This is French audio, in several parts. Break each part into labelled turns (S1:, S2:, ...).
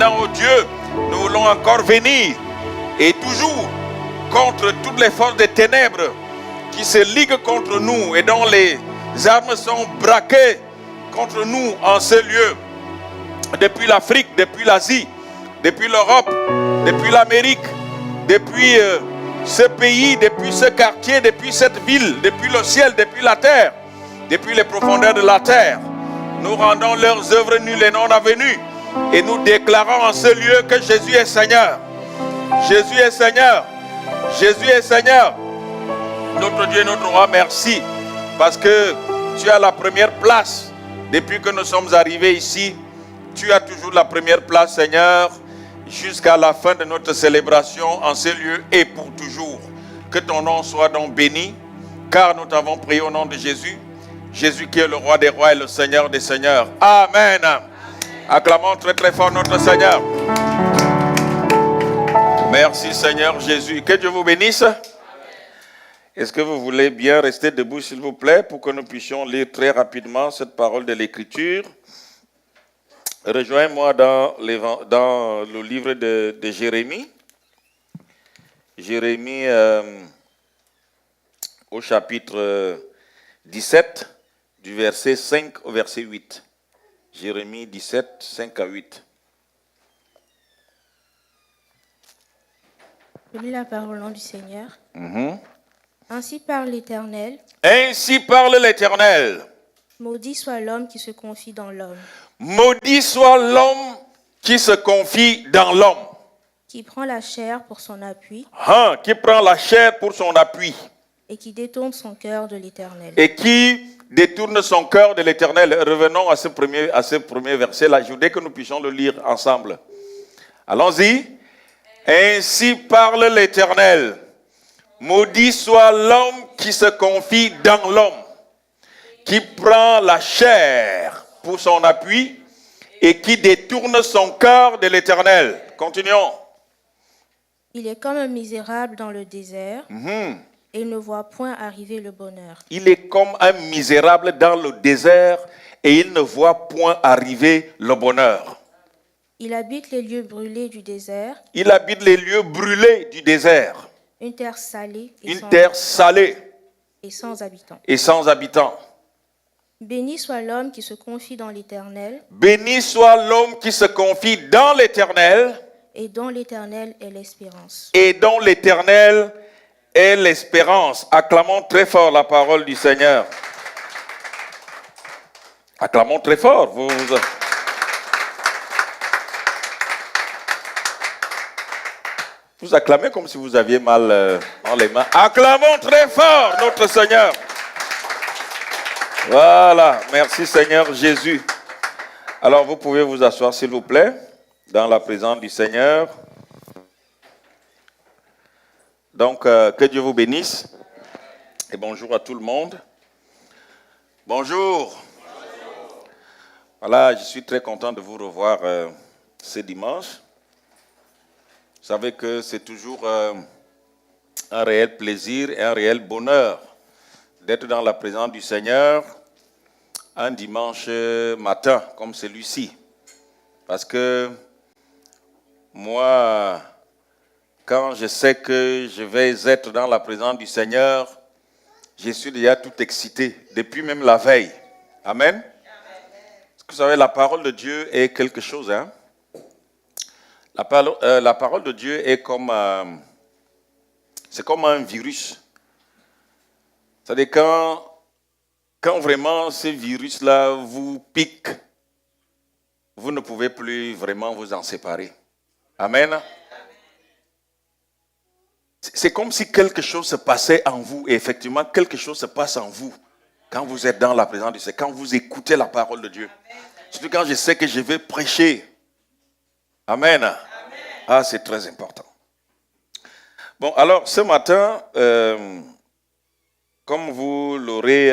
S1: Maintenant, oh Dieu, nous voulons encore venir et toujours contre toutes les forces des ténèbres qui se liguent contre nous et dont les armes sont braquées contre nous en ce lieu. Depuis l'Afrique, depuis l'Asie, depuis l'Europe, depuis l'Amérique, depuis ce pays, depuis ce quartier, depuis cette ville, depuis le ciel, depuis la terre, depuis les profondeurs de la terre. Nous rendons leurs œuvres nulles et non avenues et nous déclarons en ce lieu que Jésus est Seigneur. Jésus est Seigneur. Jésus est Seigneur. Notre Dieu, notre roi, merci parce que tu as la première place. Depuis que nous sommes arrivés ici, tu as toujours la première place, Seigneur, jusqu'à la fin de notre célébration en ce lieu et pour toujours. Que ton nom soit donc béni, car nous t'avons prié au nom de Jésus. Jésus qui est le roi des rois et le Seigneur des seigneurs. Amen. Acclamons très très fort notre Seigneur. Merci Seigneur Jésus. Que Dieu vous bénisse. Est-ce que vous voulez bien rester debout s'il vous plaît pour que nous puissions lire très rapidement cette parole de l'Écriture. Rejoins-moi dans le livre de Jérémie. Jérémie au chapitre 17, du verset 5 au verset 8. Jérémie 17, 5 à 8.
S2: Je lis la parole au nom du Seigneur. Ainsi parle l'Éternel.
S1: Ainsi parle l'Éternel.
S2: Maudit soit l'homme qui se confie dans l'homme.
S1: Maudit soit l'homme qui se confie dans l'homme.
S2: Qui prend la chair pour son appui.
S1: Qui prend la chair pour son appui.
S2: Et qui détourne son cœur de l'Éternel.
S1: Et qui détourne son cœur de l'Éternel. Revenons à ce premier verset-là. Je voudrais que nous puissions le lire ensemble. Allons-y. Ainsi parle l'Éternel. Maudit soit l'homme qui se confie dans l'homme, qui prend la chair pour son appui et qui détourne son cœur de l'Éternel. Continuons.
S2: Il est comme un misérable dans le désert et ne voit point arriver le bonheur.
S1: Il est comme un misérable dans le désert et il ne voit point arriver le bonheur.
S2: Il habite les lieux brûlés du désert.
S1: Il habite les lieux brûlés du désert.
S2: Une terre salée
S1: et
S2: sans habitants.
S1: Et sans habitants.
S2: Béni soit l'homme qui se confie dans l'Éternel.
S1: Béni soit l'homme qui se confie dans l'Éternel.
S2: Et dont l'Éternel est l'espérance.
S1: Et dont l'Éternel est l'espérance. Acclamons très fort la parole du Seigneur. Acclamons très fort. Vous acclamez comme si vous aviez mal dans les mains. Acclamons très fort notre Seigneur. Voilà, merci Seigneur Jésus. Alors vous pouvez vous asseoir s'il vous plaît, dans la présence du Seigneur. Donc que Dieu vous bénisse. Et bonjour à tout le monde. Bonjour. Voilà, je suis très content de vous revoir ce dimanche. Vous savez que c'est toujours un réel plaisir et un réel bonheur d'être dans la présence du Seigneur un dimanche matin comme celui-ci. Parce que moi, quand je sais que je vais être dans la présence du Seigneur, je suis déjà tout excité, depuis même la veille. Amen. Parce que vous savez, la parole de Dieu est quelque chose, hein. La parole de Dieu est comme, c'est comme un virus. C'est-à-dire quand vraiment ce virus-là vous pique, vous ne pouvez plus vraiment vous en séparer. Amen. C'est comme si quelque chose se passait en vous, et effectivement quelque chose se passe en vous quand vous êtes dans la présence du Seigneur, quand vous écoutez la parole de Dieu. Surtout quand je sais que je vais prêcher. Amen. Ah, c'est très important. Bon, alors, ce matin, comme vous l'auriez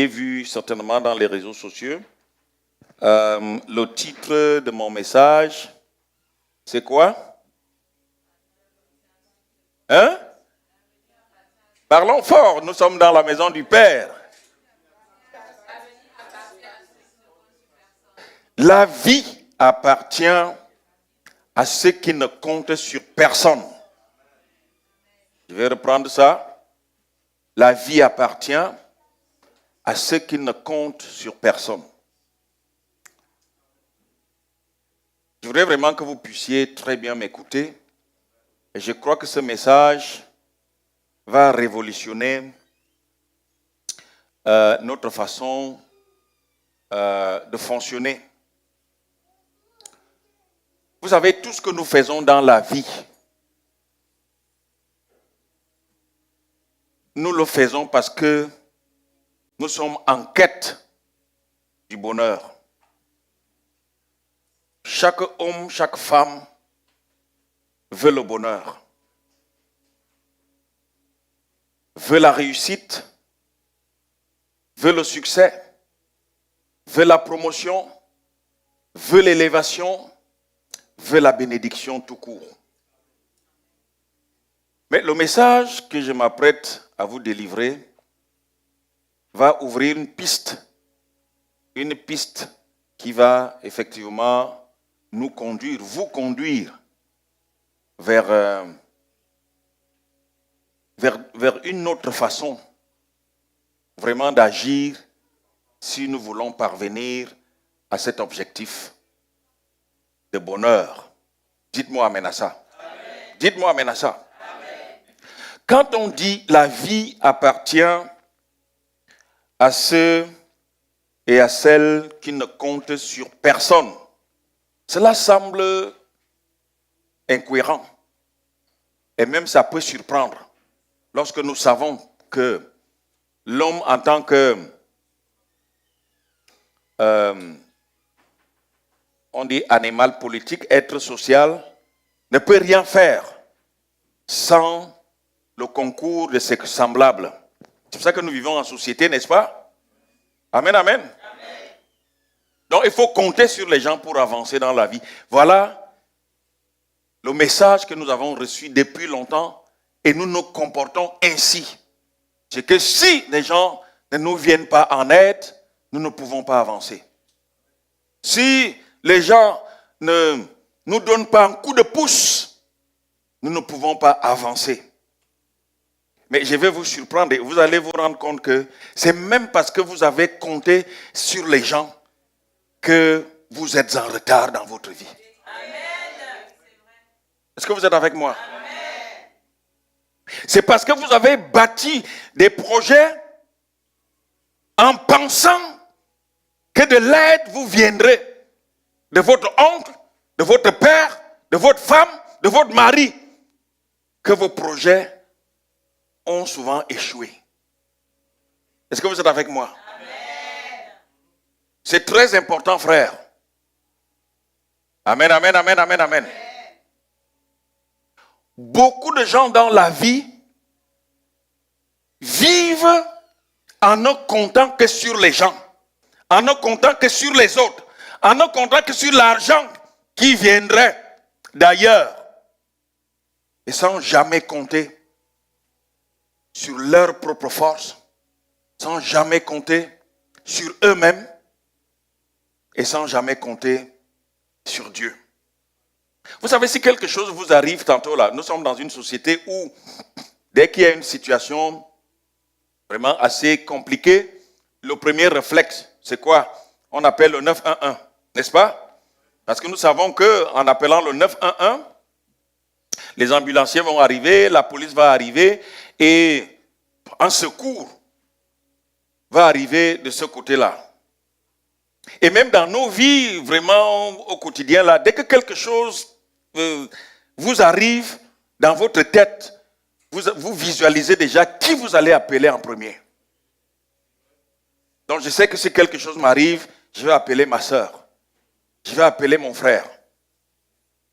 S1: vu certainement dans les réseaux sociaux, le titre de mon message, c'est quoi? Hein? Parlons fort, nous sommes dans la maison du Père. La vie appartient à ceux qui ne comptent sur personne. Je vais reprendre ça. La vie appartient à ceux qui ne comptent sur personne. Je voudrais vraiment que vous puissiez très bien m'écouter. Et je crois que ce message va révolutionner notre façon de fonctionner. Vous savez, tout ce que nous faisons dans la vie, nous le faisons parce que nous sommes en quête du bonheur. Chaque homme, chaque femme veut le bonheur, veut la réussite, veut le succès, veut la promotion, veut l'élévation, veut la bénédiction tout court. Mais le message que je m'apprête à vous délivrer va ouvrir une piste qui va effectivement nous conduire, vous conduire vers une autre façon vraiment d'agir si nous voulons parvenir à cet objectif de bonheur. Dites-moi amen à ça. Amen. Dites-moi amen à ça. Amen. Quand on dit la vie appartient à ceux et à celles qui ne comptent sur personne, cela semble incohérent. Et même ça peut surprendre lorsque nous savons que l'homme en tant que, on dit animal politique, être social, ne peut rien faire sans le concours de ses semblables. C'est pour ça que nous vivons en société, n'est-ce pas? Amen, amen. Donc, il faut compter sur les gens pour avancer dans la vie. Voilà le message que nous avons reçu depuis longtemps et nous nous comportons ainsi. C'est que si les gens ne nous viennent pas en aide, nous ne pouvons pas avancer. Si les gens ne nous donnent pas un coup de pouce, nous ne pouvons pas avancer. Mais je vais vous surprendre et vous allez vous rendre compte que c'est même parce que vous avez compté sur les gens que vous êtes en retard dans votre vie. Amen. Est-ce que vous êtes avec moi? Amen. C'est parce que vous avez bâti des projets en pensant que de l'aide vous viendrait de votre oncle, de votre père, de votre femme, de votre mari, que vos projets ont souvent échoué. Est-ce que vous êtes avec moi? C'est très important, frère. Amen, amen, amen, amen, amen. Beaucoup de gens dans la vie vivent en ne comptant que sur les gens, en ne comptant que sur les autres, en ne comptant que sur l'argent qui viendrait d'ailleurs, et sans jamais compter sur leur propre force, sans jamais compter sur eux-mêmes, et sans jamais compter sur Dieu. Vous savez, si quelque chose vous arrive tantôt là, nous sommes dans une société où, dès qu'il y a une situation vraiment assez compliquée, le premier réflexe, c'est quoi? On appelle le 911, n'est-ce pas? Parce que nous savons qu'en appelant le 911, les ambulanciers vont arriver, la police va arriver et un secours va arriver de ce côté-là. Et même dans nos vies, vraiment au quotidien, là, dès que quelque chose vous arrive dans votre tête, vous visualisez déjà qui vous allez appeler en premier. Donc je sais que si quelque chose m'arrive, je vais appeler ma soeur, je vais appeler mon frère.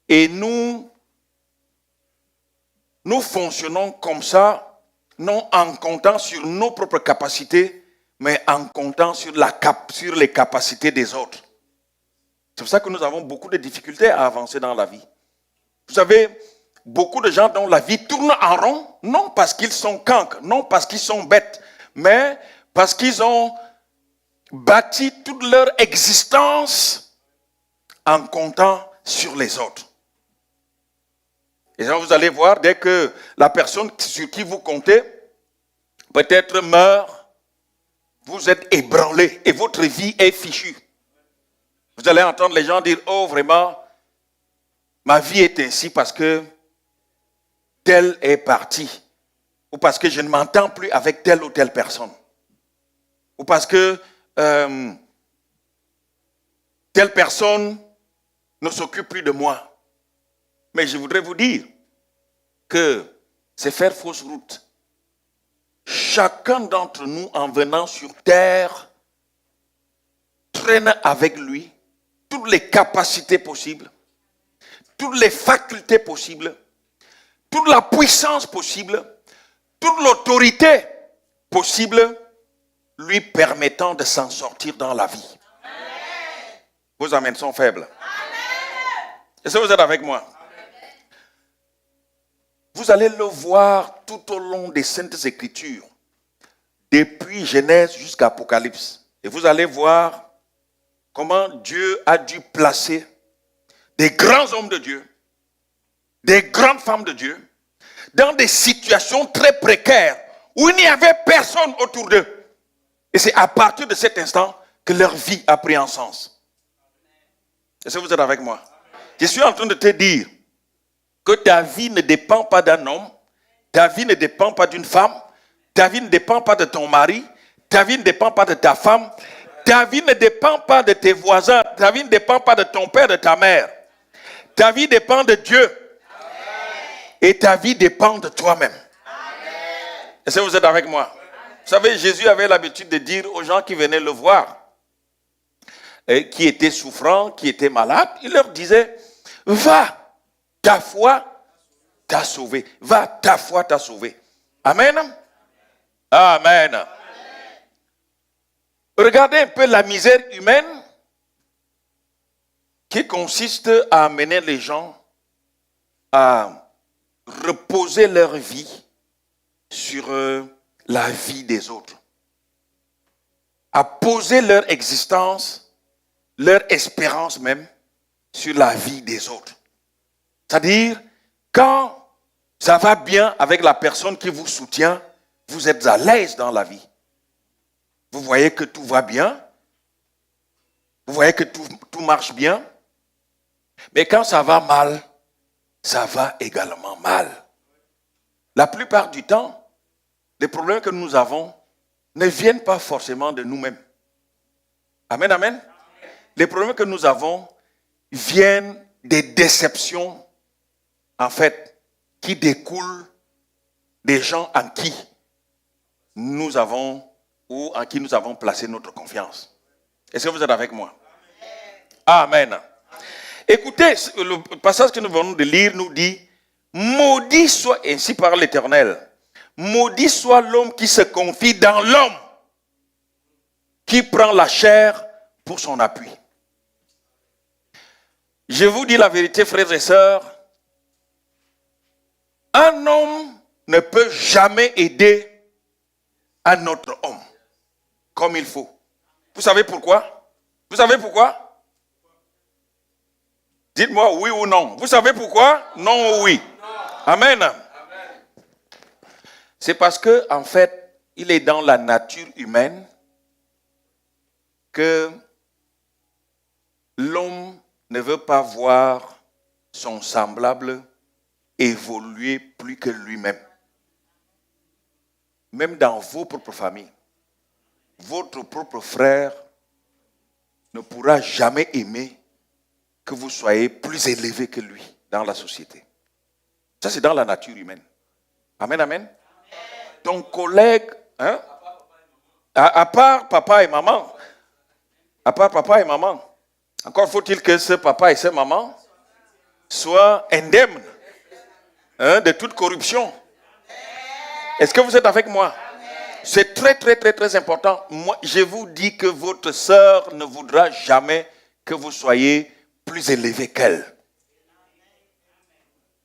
S1: Et nous fonctionnons comme ça, non en comptant sur nos propres capacités, mais en comptant sur les capacités des autres. C'est pour ça que nous avons beaucoup de difficultés à avancer dans la vie. Vous savez, beaucoup de gens dont la vie tourne en rond, non parce qu'ils sont cancres, non parce qu'ils sont bêtes, mais parce qu'ils ont bâti toute leur existence en comptant sur les autres. Et là, vous allez voir, dès que la personne sur qui vous comptez peut-être meurt, vous êtes ébranlé et votre vie est fichue. Vous allez entendre les gens dire, oh vraiment, ma vie est ainsi parce que tel est parti. Ou parce que je ne m'entends plus avec telle ou telle personne. Ou parce que telle personne ne s'occupe plus de moi. Mais je voudrais vous dire que c'est faire fausse route. Chacun d'entre nous, en venant sur terre, traîne avec lui toutes les capacités possibles, toutes les facultés possibles, toute la puissance possible, toute l'autorité possible, lui permettant de s'en sortir dans la vie. Amen. Vos amens sont faibles. Est-ce que vous êtes avec moi? Vous allez le voir tout au long des Saintes Écritures, depuis Genèse jusqu'à Apocalypse. Et vous allez voir comment Dieu a dû placer des grands hommes de Dieu, des grandes femmes de Dieu, dans des situations très précaires, où il n'y avait personne autour d'eux. Et c'est à partir de cet instant que leur vie a pris un sens. Est-ce que vous êtes avec moi? Je suis en train de te dire que ta vie ne dépend pas d'un homme, ta vie ne dépend pas d'une femme, ta vie ne dépend pas de ton mari, ta vie ne dépend pas de ta femme, ta vie ne dépend pas de tes voisins, ta vie ne dépend pas de ton père, de ta mère. Ta vie dépend de Dieu. Et ta vie dépend de toi-même. Est-ce que vous êtes avec moi? Vous savez, Jésus avait l'habitude de dire aux gens qui venaient le voir, qui étaient souffrants, qui étaient malades, il leur disait, va, ta foi t'a sauvé. Va, ta foi t'a sauvé. Amen. Amen. Amen. Regardez un peu la misère humaine qui consiste à amener les gens à reposer leur vie sur la vie des autres. À poser leur existence, leur espérance même, sur la vie des autres. C'est-à-dire, quand ça va bien avec la personne qui vous soutient, vous êtes à l'aise dans la vie. Vous voyez que tout va bien. Vous voyez que tout marche bien. Mais quand ça va mal, ça va également mal. La plupart du temps, les problèmes que nous avons ne viennent pas forcément de nous-mêmes. Amen, amen. Les problèmes que nous avons viennent des déceptions, en fait, qui découlent des gens en qui nous avons ou en qui nous avons placé notre confiance. Est-ce que vous êtes avec moi? Amen. Écoutez, le passage que nous venons de lire nous dit, maudit soit, ainsi par l'Éternel, maudit soit l'homme qui se confie dans l'homme, qui prend la chair pour son appui. Je vous dis la vérité, frères et sœurs, un homme ne peut jamais aider un autre homme comme il faut. Vous savez pourquoi? Vous savez pourquoi? Dites-moi oui ou non. Vous savez pourquoi? Non ou oui? Amen. C'est parce que, en fait, il est dans la nature humaine que l'homme ne veut pas voir son semblable évoluer plus que lui-même. Même dans vos propres familles, votre propre frère ne pourra jamais aimer que vous soyez plus élevé que lui dans la société. Ça, c'est dans la nature humaine. Amen, amen. Ton collègue, hein, à part papa et maman, encore faut-il que ce papa et cette maman soient indemnes de toute corruption. Est-ce que vous êtes avec moi? C'est très, très, très, très important. Moi, je vous dis que votre sœur ne voudra jamais que vous soyez plus élevé qu'elle.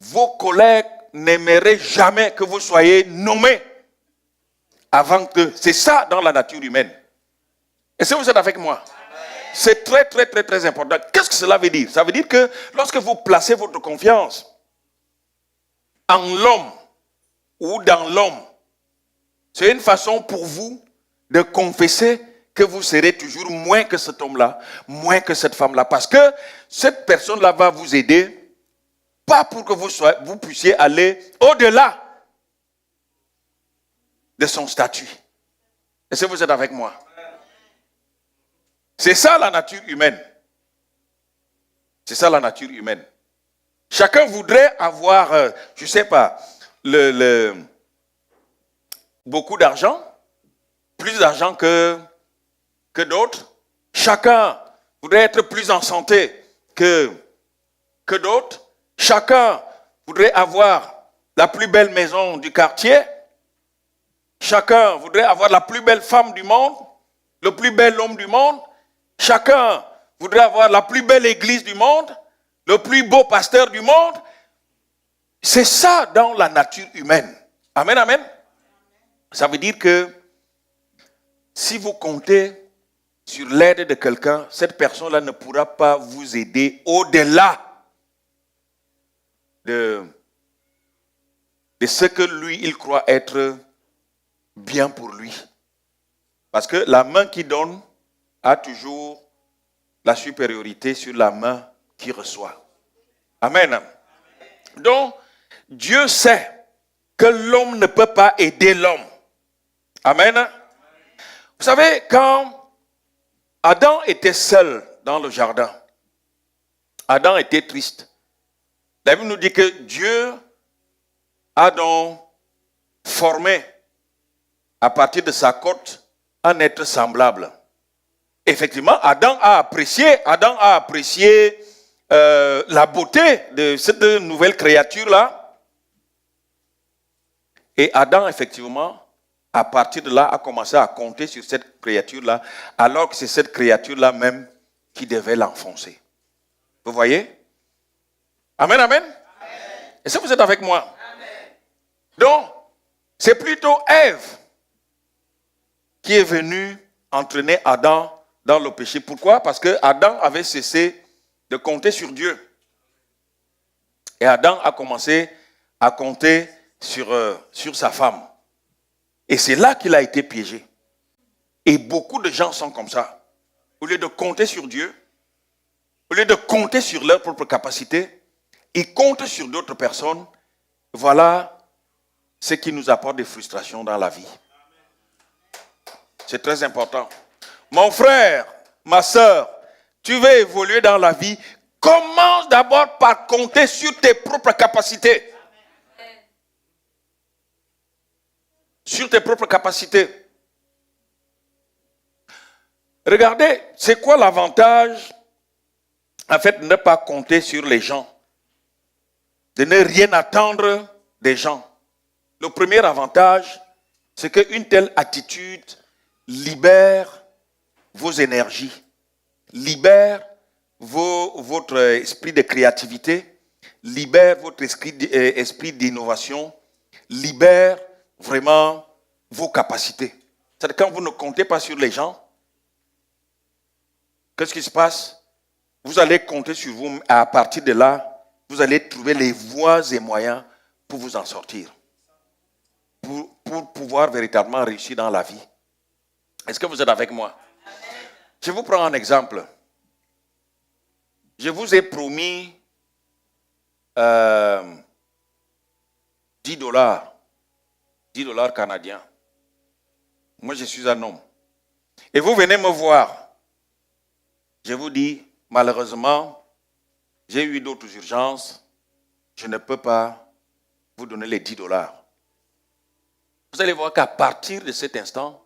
S1: Vos collègues n'aimeraient jamais que vous soyez nommé avant que... C'est ça dans la nature humaine. Est-ce que vous êtes avec moi? C'est très, très, très, très important. Qu'est-ce que cela veut dire? Ça veut dire que lorsque vous placez votre confiance en l'homme ou dans l'homme, c'est une façon pour vous de confesser que vous serez toujours moins que cet homme-là, moins que cette femme-là. Parce que cette personne-là va vous aider, pas pour que vous puissiez aller au-delà de son statut. Est-ce que vous êtes avec moi? C'est ça la nature humaine. C'est ça la nature humaine. Chacun voudrait avoir, je ne sais pas, beaucoup d'argent, plus d'argent que d'autres. Chacun voudrait être plus en santé que d'autres. Chacun voudrait avoir la plus belle maison du quartier. Chacun voudrait avoir la plus belle femme du monde, le plus bel homme du monde. Chacun voudrait avoir la plus belle église du monde, le plus beau pasteur du monde. C'est ça dans la nature humaine. Amen, amen. Ça veut dire que si vous comptez sur l'aide de quelqu'un, cette personne-là ne pourra pas vous aider au-delà de ce que lui, il croit être bien pour lui. Parce que la main qui donne a toujours la supériorité sur la main qui reçoit. Amen. Donc, Dieu sait que l'homme ne peut pas aider l'homme. Amen. Vous savez, quand Adam était seul dans le jardin, Adam était triste. La Bible nous dit que Dieu a donc formé à partir de sa côte un être semblable. Effectivement, Adam a apprécié la beauté de cette nouvelle créature-là. Et Adam, effectivement, à partir de là, a commencé à compter sur cette créature-là, alors que c'est cette créature-là même qui devait l'enfoncer. Vous voyez? Amen, amen. Est-ce que vous êtes avec moi? Amen. Donc, c'est plutôt Ève qui est venue entraîner Adam dans le péché. Pourquoi? Parce que Adam avait cessé de compter sur Dieu. Et Adam a commencé à compter sur sa femme. Et c'est là qu'il a été piégé. Et beaucoup de gens sont comme ça. Au lieu de compter sur Dieu, au lieu de compter sur leur propre capacité, ils comptent sur d'autres personnes. Voilà ce qui nous apporte des frustrations dans la vie. C'est très important. Mon frère, ma soeur, tu veux évoluer dans la vie, commence d'abord par compter sur tes propres capacités. Sur tes propres capacités. Regardez, c'est quoi l'avantage, en fait, de ne pas compter sur les gens, de ne rien attendre des gens. Le premier avantage, c'est qu'une telle attitude libère vos énergies, libère votre esprit de créativité, libère votre esprit d'innovation, libère vraiment vos capacités. C'est-à-dire quand vous ne comptez pas sur les gens, qu'est-ce qui se passe? Vous allez compter sur vous, et à partir de là, vous allez trouver les voies et moyens pour vous en sortir. Pour pouvoir véritablement réussir dans la vie. Est-ce que vous êtes avec moi? Je vous prends un exemple. Je vous ai promis $10. $10 canadiens. Moi, je suis un homme. Et vous venez me voir. Je vous dis, malheureusement, j'ai eu d'autres urgences. Je ne peux pas vous donner les $10. Vous allez voir qu'à partir de cet instant,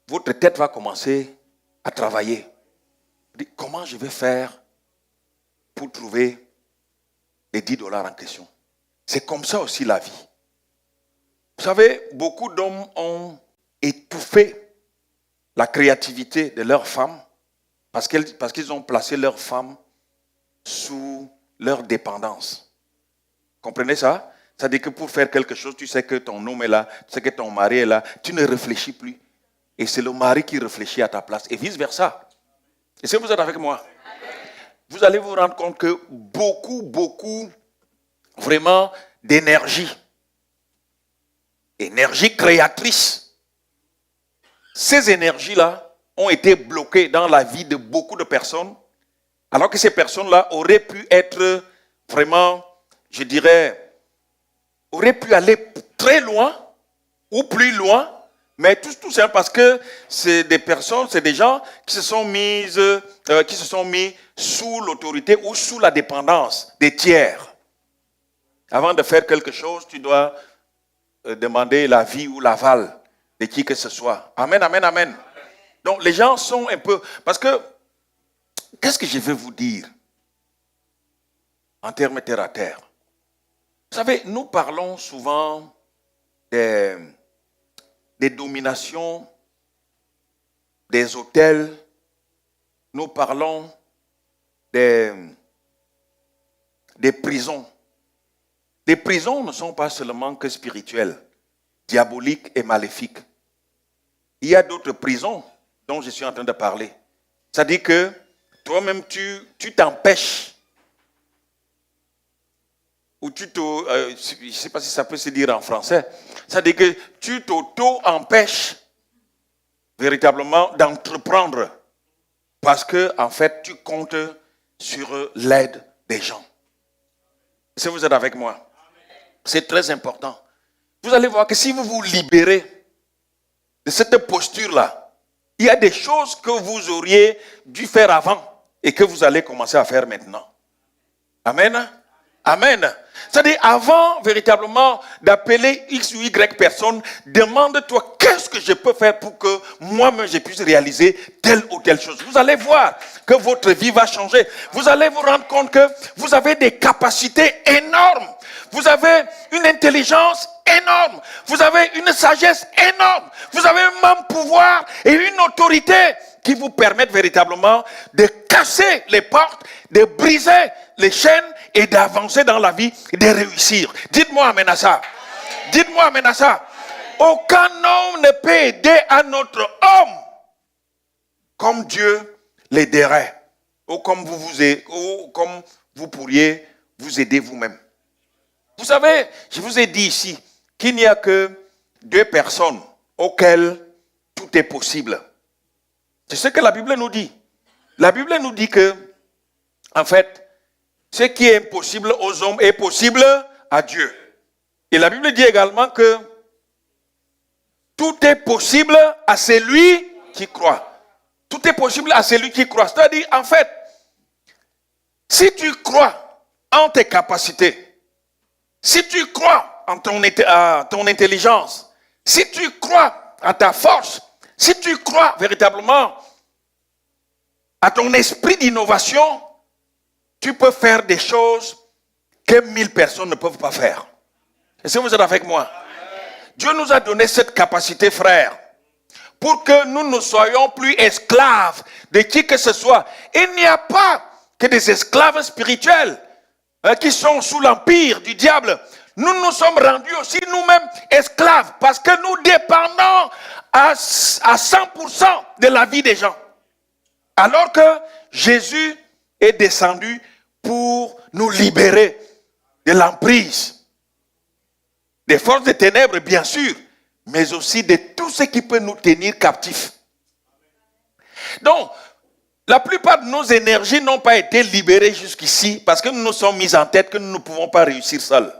S1: votre tête va commencer à travailler. Comment je vais faire pour trouver les $10 en question? C'est comme ça aussi la vie. Vous savez, beaucoup d'hommes ont étouffé la créativité de leurs femmes parce qu'ils ont placé leurs femmes sous leur dépendance. Comprenez ça? C'est-à-dire que pour faire quelque chose, tu sais que ton homme est là, tu sais que ton mari est là, tu ne réfléchis plus. Et c'est le mari qui réfléchit à ta place. Et vice-versa. Est-ce que vous êtes avec moi? Vous allez vous rendre compte que beaucoup, vraiment d'énergie, énergie créatrice, ces énergies-là ont été bloquées dans la vie de beaucoup de personnes, alors que ces personnes-là auraient pu être vraiment, je dirais, auraient pu aller très loin ou plus loin, mais tout simplement parce que c'est des personnes, c'est des gens qui se sont mis sous l'autorité ou sous la dépendance des tiers. Avant de faire quelque chose, tu dois demander l'avis ou l'aval de qui que ce soit. Amen, amen, amen. Donc les gens sont un peu... Parce que, qu'est-ce que je vais vous dire en termes terre à terre? Vous savez, nous parlons souvent des dominations, des hôtels, nous parlons des prisons. Les prisons ne sont pas seulement que spirituelles, diaboliques et maléfiques. Il y a d'autres prisons dont je suis en train de parler. C'est-à-dire que toi-même, tu t'empêches, ou je ne sais pas si ça peut se dire en français, c'est-à-dire que tu t'auto-empêches véritablement d'entreprendre parce que, en fait, tu comptes sur l'aide des gens. Est-ce que vous êtes avec moi? C'est très important. Vous allez voir que si vous vous libérez de cette posture-là, il y a des choses que vous auriez dû faire avant et que vous allez commencer à faire maintenant. Amen. Amen. C'est-à-dire, avant véritablement d'appeler X ou Y personne, demande-toi qu'est-ce que je peux faire pour que moi-même je puisse réaliser telle ou telle chose. Vous allez voir que votre vie va changer. Vous allez vous rendre compte que vous avez des capacités énormes. Vous avez une intelligence énorme. Vous avez une sagesse énorme. Vous avez un pouvoir et une autorité qui vous permettent véritablement de casser les portes, de briser les chaînes et d'avancer dans la vie et de réussir. Dites-moi amen à ça. Dites-moi amen à ça. Aucun homme ne peut aider un autre homme comme Dieu l'aiderait. Ou comme vous pourriez vous aider vous-même. Vous savez, je vous ai dit ici qu'il n'y a que 2 personnes auxquelles tout est possible. C'est ce que la Bible nous dit. La Bible nous dit que, en fait, ce qui est impossible aux hommes est possible à Dieu. Et la Bible dit également que tout est possible à celui qui croit. Tout est possible à celui qui croit. C'est-à-dire, en fait, si tu crois en tes capacités, si tu crois en ton intelligence, si tu crois à ta force, si tu crois véritablement à ton esprit d'innovation, tu peux faire des choses que 1000 personnes ne peuvent pas faire. Est-ce que vous êtes avec moi? Dieu nous a donné cette capacité, frère, pour que nous ne soyons plus esclaves de qui que ce soit. Il n'y a pas que des esclaves spirituels qui sont sous l'empire du diable. Nous nous sommes rendus aussi nous-mêmes esclaves parce que nous dépendons à 100% de la vie des gens. Alors que Jésus est descendu pour nous libérer de l'emprise des forces des ténèbres, bien sûr, mais aussi de tout ce qui peut nous tenir captifs. Donc, la plupart de nos énergies n'ont pas été libérées jusqu'ici parce que nous nous sommes mis en tête que nous ne pouvons pas réussir seuls.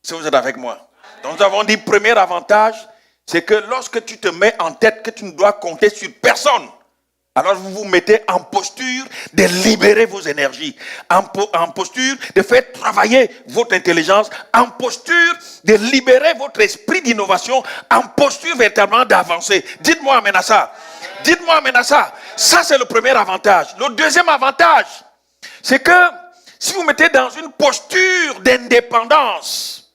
S1: Si vous êtes avec moi. Donc, nous avons dit, premier avantage, c'est que lorsque tu te mets en tête que tu ne dois compter sur personne, alors vous vous mettez en posture de libérer vos énergies, en posture de faire travailler votre intelligence, en posture de libérer votre esprit d'innovation, en posture véritablement d'avancer. Dites-moi amen à ça. Dites-moi amen à ça. Ça, c'est le premier avantage. Le deuxième avantage, c'est que si vous mettez dans une posture d'indépendance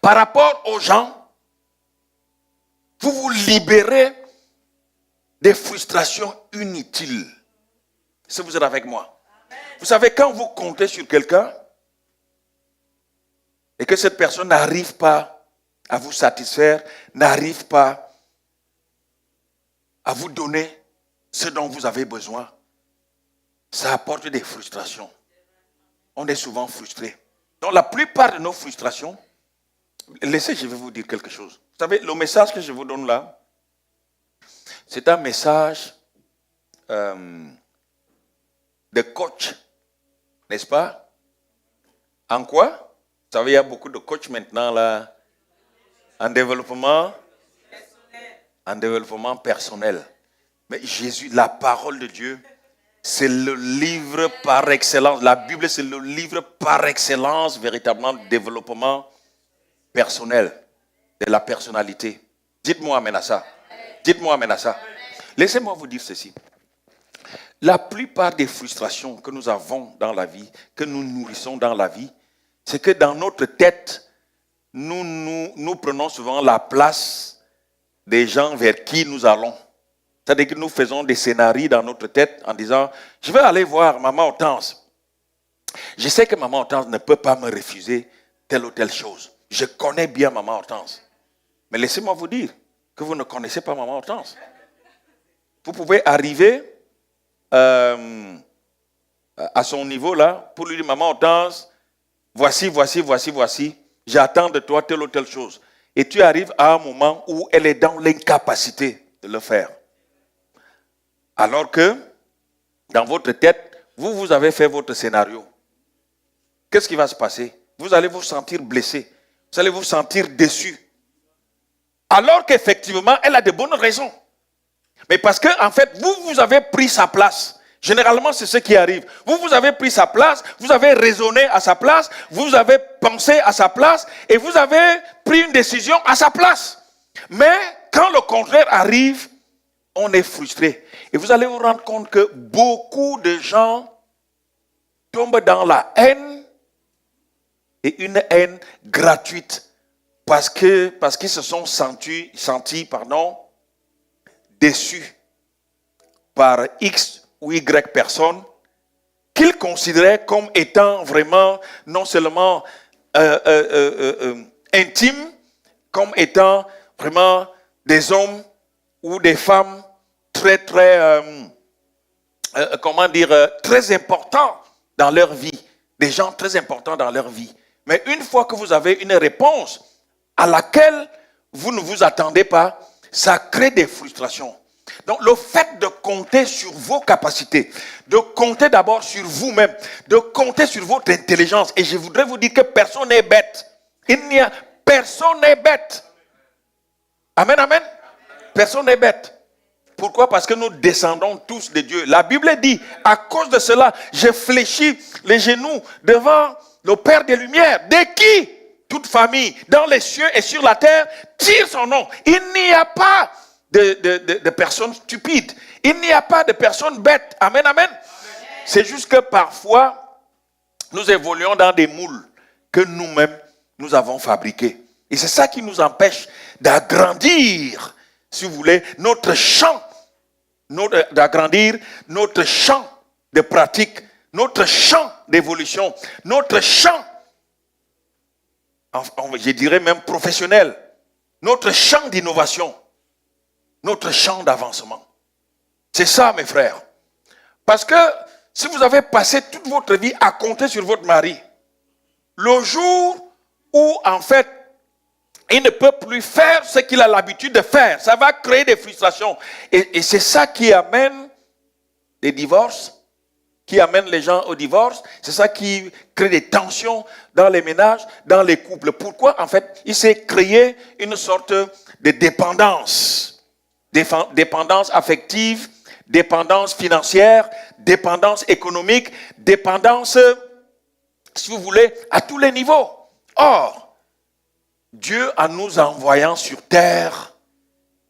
S1: par rapport aux gens, vous vous libérez des frustrations inutiles. Si vous êtes avec moi. Vous savez, quand vous comptez sur quelqu'un et que cette personne n'arrive pas à vous satisfaire, n'arrive pas à vous donner ce dont vous avez besoin, ça apporte des frustrations. On est souvent frustré. Donc la plupart de nos frustrations, laissez, je vais vous dire quelque chose. Vous savez, le message que je vous donne là, c'est un message de coach, n'est-ce pas? En quoi? Vous savez, il y a beaucoup de coachs maintenant là, en développement personnel. Mais Jésus, la parole de Dieu, c'est le livre par excellence. La Bible, c'est le livre par excellence, véritablement, de développement personnel, de la personnalité. Dites-moi amen à ça. Dites-moi amen à ça. Laissez-moi vous dire ceci. La plupart des frustrations que nous avons dans la vie, que nous nourrissons dans la vie, c'est que dans notre tête, nous prenons souvent la place des gens vers qui nous allons. C'est-à-dire que nous faisons des scénarios dans notre tête en disant, je vais aller voir Maman Hortense. Je sais que Maman Hortense ne peut pas me refuser telle ou telle chose. Je connais bien Maman Hortense. Mais laissez-moi vous dire que vous ne connaissez pas Maman Hortense. Vous pouvez arriver à son niveau là pour lui dire, Maman Hortense, voici, j'attends de toi telle ou telle chose. Et tu arrives à un moment où elle est dans l'incapacité de le faire. Alors que, dans votre tête, vous avez fait votre scénario. Qu'est-ce qui va se passer? Vous allez vous sentir blessé. Vous allez vous sentir déçu. Alors qu'effectivement, elle a de bonnes raisons. Mais parce que, en fait, vous avez pris sa place. Généralement, c'est ce qui arrive. Vous avez pris sa place, vous avez raisonné à sa place, vous avez pensé à sa place et vous avez pris une décision à sa place. Mais quand le contraire arrive, on est frustré. Et vous allez vous rendre compte que beaucoup de gens tombent dans la haine et une haine gratuite parce qu'ils se sont sentis déçus par X ou Y personnes qu'ils considéraient comme étant vraiment non seulement intimes, comme étant vraiment des hommes ou des femmes très importants dans leur vie, des gens très importants dans leur vie. Mais une fois que vous avez une réponse à laquelle vous ne vous attendez pas, ça crée des frustrations. Donc le fait de compter sur vos capacités, de compter d'abord sur vous-même, de compter sur votre intelligence, et je voudrais vous dire que personne n'est bête. Personne n'est bête. Amen, amen. Personne n'est bête. Pourquoi? Parce que nous descendons tous de Dieu. La Bible dit, à cause de cela, je fléchis les genoux devant le Père des Lumières. De qui toute famille, dans les cieux et sur la terre, tire son nom. Il n'y a pas de personnes stupides. Il n'y a pas de personnes bêtes. Amen, amen. C'est juste que parfois, nous évoluons dans des moules que nous-mêmes, nous avons fabriqués. Et c'est ça qui nous empêche d'agrandir, si vous voulez, notre champ, d'agrandir notre champ de pratique, notre champ d'évolution, notre champ, je dirais même professionnel, notre champ d'innovation, notre champ d'avancement. C'est ça, mes frères. Parce que si vous avez passé toute votre vie à compter sur votre mari, le jour où, en fait, il ne peut plus faire ce qu'il a l'habitude de faire, ça va créer des frustrations. Et c'est ça qui amène les divorces, qui amène les gens au divorce. C'est ça qui crée des tensions dans les ménages, dans les couples. Pourquoi? En fait, il s'est créé une sorte de dépendance. Dépendance affective, dépendance financière, dépendance économique, dépendance, si vous voulez, à tous les niveaux. Or, Dieu, en nous envoyant sur terre,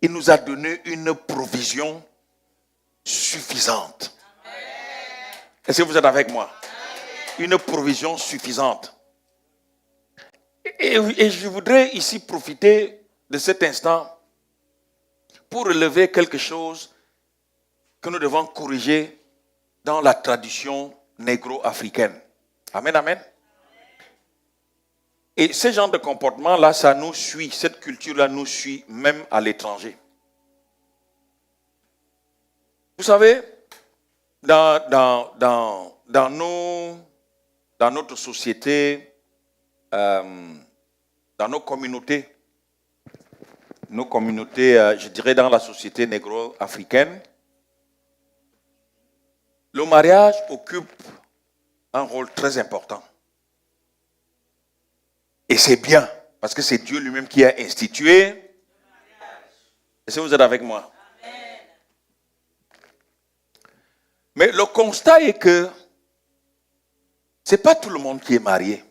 S1: il nous a donné une provision suffisante. Est-ce que vous êtes avec moi? Une provision suffisante. Et je voudrais ici profiter de cet instant pour relever quelque chose que nous devons corriger dans la tradition négro-africaine. Amen, amen. Et ce genre de comportement-là, ça nous suit, cette culture-là nous suit même à l'étranger. Vous savez, dans notre société, dans nos communautés, je dirais dans la société négro-africaine, le mariage occupe un rôle très important. Et c'est bien, parce que c'est Dieu lui-même qui a institué. Est-ce que vous êtes avec moi? Amen. Mais le constat est que ce n'est pas tout le monde qui est marié.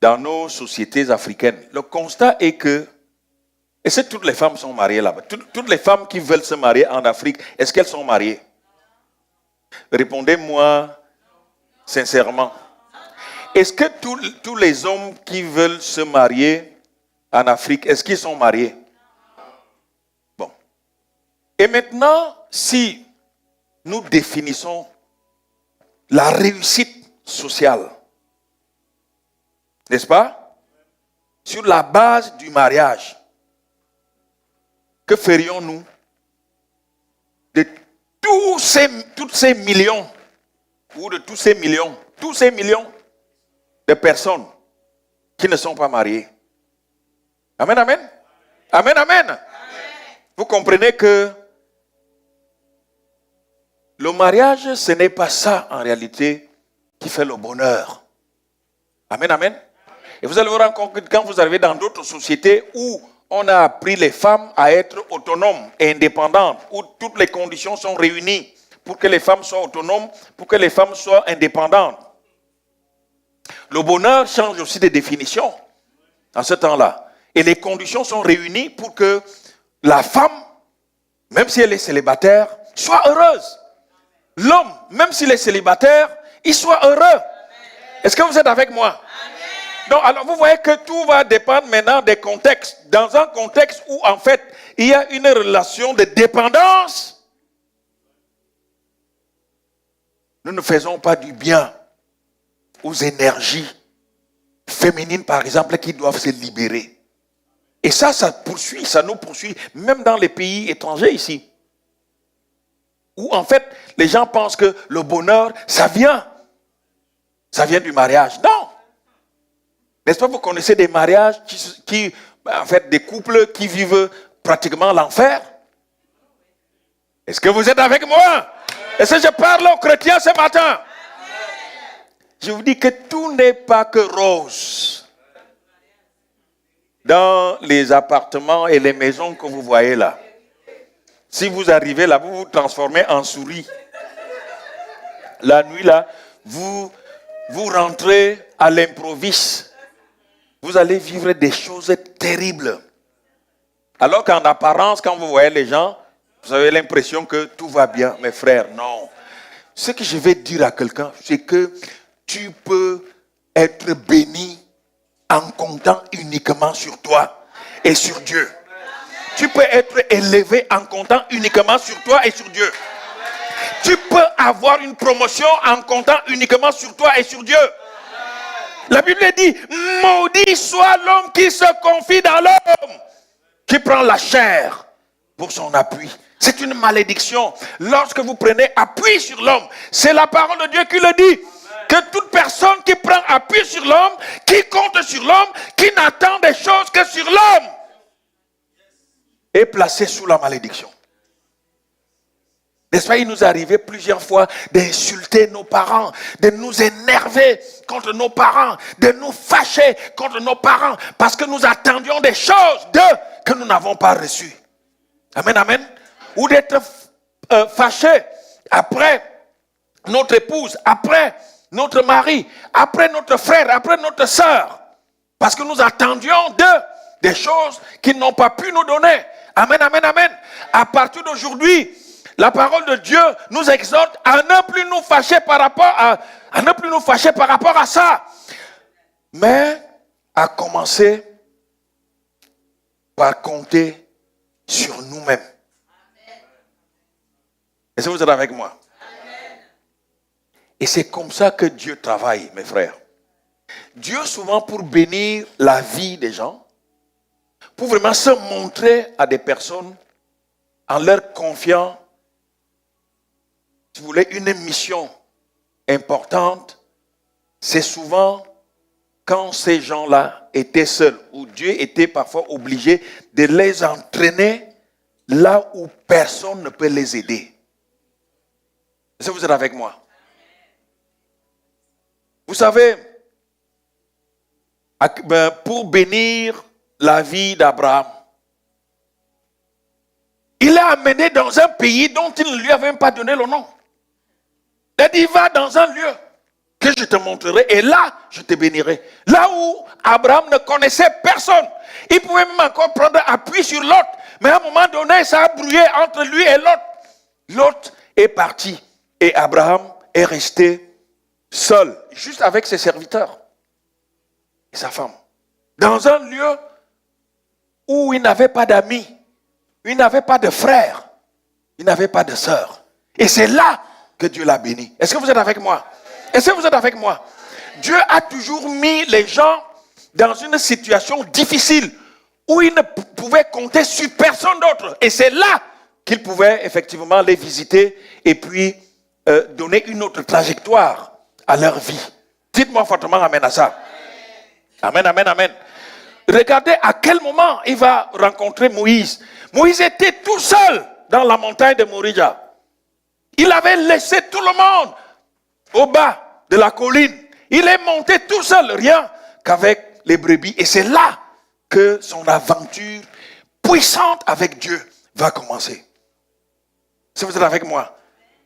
S1: Dans nos sociétés africaines, le constat est que, est-ce que toutes les femmes sont mariées là-bas? Toutes les femmes qui veulent se marier en Afrique, est-ce qu'elles sont mariées? Répondez-moi sincèrement. Est-ce que tous les hommes qui veulent se marier en Afrique, est-ce qu'ils sont mariés? Bon. Et maintenant, si nous définissons la réussite sociale, n'est-ce pas? Sur la base du mariage, que ferions-nous de tous ces millions, ou de tous ces millions de personnes qui ne sont pas mariées? Amen, amen. Amen, amen. Amen. Vous comprenez que le mariage, ce n'est pas ça en réalité qui fait le bonheur. Amen, amen. Et vous allez vous rendre compte que quand vous arrivez dans d'autres sociétés où on a appris les femmes à être autonomes et indépendantes, où toutes les conditions sont réunies pour que les femmes soient autonomes, pour que les femmes soient indépendantes. Le bonheur change aussi de définition en ce temps-là. Et les conditions sont réunies pour que la femme, même si elle est célibataire, soit heureuse. L'homme, même s'il est célibataire, il soit heureux. Est-ce que vous êtes avec moi? Donc, alors vous voyez que tout va dépendre maintenant des contextes. Dans un contexte où, en fait, il y a une relation de dépendance, nous ne faisons pas du bien aux énergies féminines, par exemple, qui doivent se libérer. Et ça nous poursuit, même dans les pays étrangers ici. Où, en fait, les gens pensent que le bonheur, ça vient du mariage. Non! N'est-ce pas, vous connaissez des mariages en fait, des couples qui vivent pratiquement l'enfer? Est-ce que vous êtes avec moi? Est-ce que je parle aux chrétiens ce matin? Je vous dis que tout n'est pas que rose. Dans les appartements et les maisons que vous voyez là, si vous arrivez là, vous vous transformez en souris. La nuit là, vous rentrez à l'improviste. Vous allez vivre des choses terribles. Alors qu'en apparence, quand vous voyez les gens, vous avez l'impression que tout va bien. Mes frères, non. Ce que je vais dire à quelqu'un, c'est que tu peux être béni en comptant uniquement sur toi et sur Dieu. Tu peux être élevé en comptant uniquement sur toi et sur Dieu. Tu peux avoir une promotion en comptant uniquement sur toi et sur Dieu. La Bible dit, maudit soit l'homme qui se confie dans l'homme, qui prend la chair pour son appui. C'est une malédiction. Lorsque vous prenez appui sur l'homme, c'est la parole de Dieu qui le dit. Que toute personne qui prend appui sur l'homme, qui compte sur l'homme, qui n'attend des choses que sur l'homme, est placée sous la malédiction. N'est-ce pas, il nous arrivait plusieurs fois d'insulter nos parents, de nous énerver contre nos parents, de nous fâcher contre nos parents, parce que nous attendions des choses d'eux que nous n'avons pas reçues. Amen, amen. Ou d'être fâchés après notre épouse, après notre mari, après notre frère, après notre sœur, parce que nous attendions d'eux des choses qu'ils n'ont pas pu nous donner. Amen, amen, amen. À partir d'aujourd'hui, la parole de Dieu nous exhorte à ne plus nous fâcher par rapport à ça, mais à commencer par compter sur nous-mêmes. Est-ce que vous êtes avec moi? Amen. Et c'est comme ça que Dieu travaille, mes frères. Dieu, souvent, pour bénir la vie des gens, pour vraiment se montrer à des personnes, en leur confiant, si vous voulez, une mission importante, c'est souvent quand ces gens-là étaient seuls, où Dieu était parfois obligé de les entraîner là où personne ne peut les aider. Est-ce que vous êtes avec moi? Vous savez, pour bénir la vie d'Abraham, il l'a amené dans un pays dont il ne lui avait même pas donné le nom. Il a dit, va dans un lieu que je te montrerai et là, je te bénirai. Là où Abraham ne connaissait personne, il pouvait même encore prendre appui sur l'autre. Mais à un moment donné, ça a brouillé entre lui et l'autre. L'autre est parti et Abraham est resté seul, juste avec ses serviteurs et sa femme. Dans un lieu où il n'avait pas d'amis, il n'avait pas de frères, il n'avait pas de sœurs. Et c'est là que Dieu l'a béni. Est-ce que vous êtes avec moi? Est-ce que vous êtes avec moi? Dieu a toujours mis les gens dans une situation difficile où ils ne pouvaient compter sur personne d'autre. Et c'est là qu'il pouvait effectivement les visiter et puis donner une autre trajectoire à leur vie. Dites-moi fortement amen à ça. Amen, amen, amen. Regardez à quel moment il va rencontrer Moïse. Moïse était tout seul dans la montagne de Moria. Il avait laissé tout le monde au bas de la colline. Il est monté tout seul, rien qu'avec les brebis. Et c'est là que son aventure puissante avec Dieu va commencer. Si vous êtes avec moi,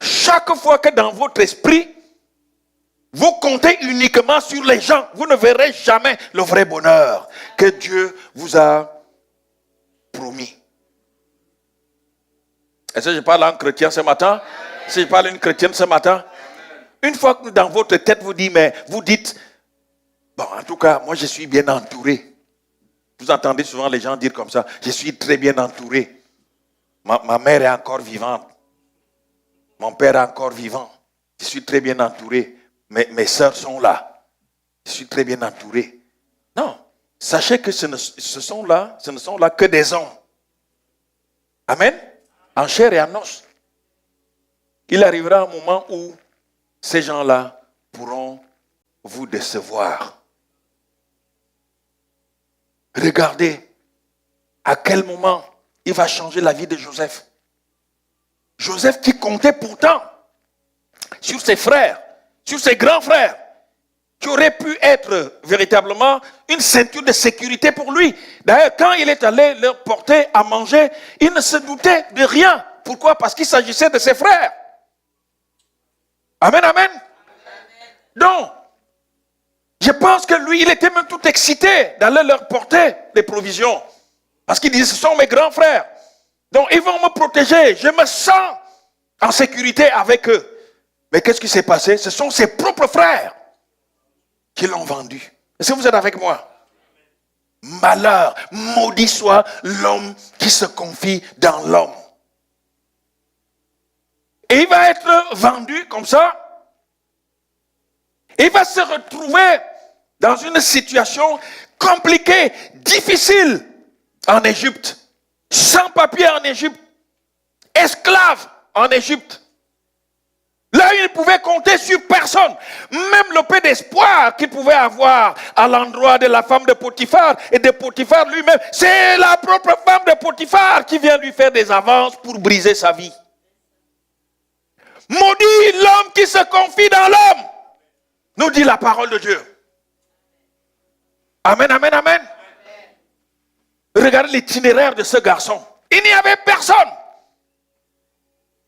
S1: chaque fois que dans votre esprit, vous comptez uniquement sur les gens, vous ne verrez jamais le vrai bonheur que Dieu vous a promis. Est-ce que je parle à un chrétien ce matin? Si je parle à une chrétienne ce matin, une fois que dans votre tête vous dites, bon, en tout cas, moi je suis bien entouré. Vous entendez souvent les gens dire comme ça, je suis très bien entouré. Ma mère est encore vivante. Mon père est encore vivant. Je suis très bien entouré. Mes sœurs sont là. Je suis très bien entouré. Non. Sachez que ce ne sont là que des hommes. Amen. En chair et en os. Il arrivera un moment où ces gens-là pourront vous décevoir. Regardez à quel moment il va changer la vie de Joseph. Joseph qui comptait pourtant sur ses frères, sur ses grands frères, qui auraient pu être véritablement une ceinture de sécurité pour lui. D'ailleurs, quand il est allé leur porter à manger, il ne se doutait de rien. Pourquoi? Parce qu'il s'agissait de ses frères. Amen, amen. Donc, je pense que lui, il était même tout excité d'aller leur porter des provisions. Parce qu'il disait, ce sont mes grands frères. Donc, ils vont me protéger. Je me sens en sécurité avec eux. Mais qu'est-ce qui s'est passé? Ce sont ses propres frères qui l'ont vendu. Est-ce que vous êtes avec moi? Malheur, maudit soit l'homme qui se confie dans l'homme. Et il va être vendu comme ça. Et il va se retrouver dans une situation compliquée, difficile en Égypte. Sans papier en Égypte. Esclave en Égypte. Là, il ne pouvait compter sur personne. Même le peu d'espoir qu'il pouvait avoir à l'endroit de la femme de Potiphar et de Potiphar lui-même, c'est la propre femme de Potiphar qui vient lui faire des avances pour briser sa vie. Maudit l'homme qui se confie dans l'homme, nous dit la parole de Dieu. Amen, amen, amen. Regardez l'itinéraire de ce garçon. Il n'y avait personne.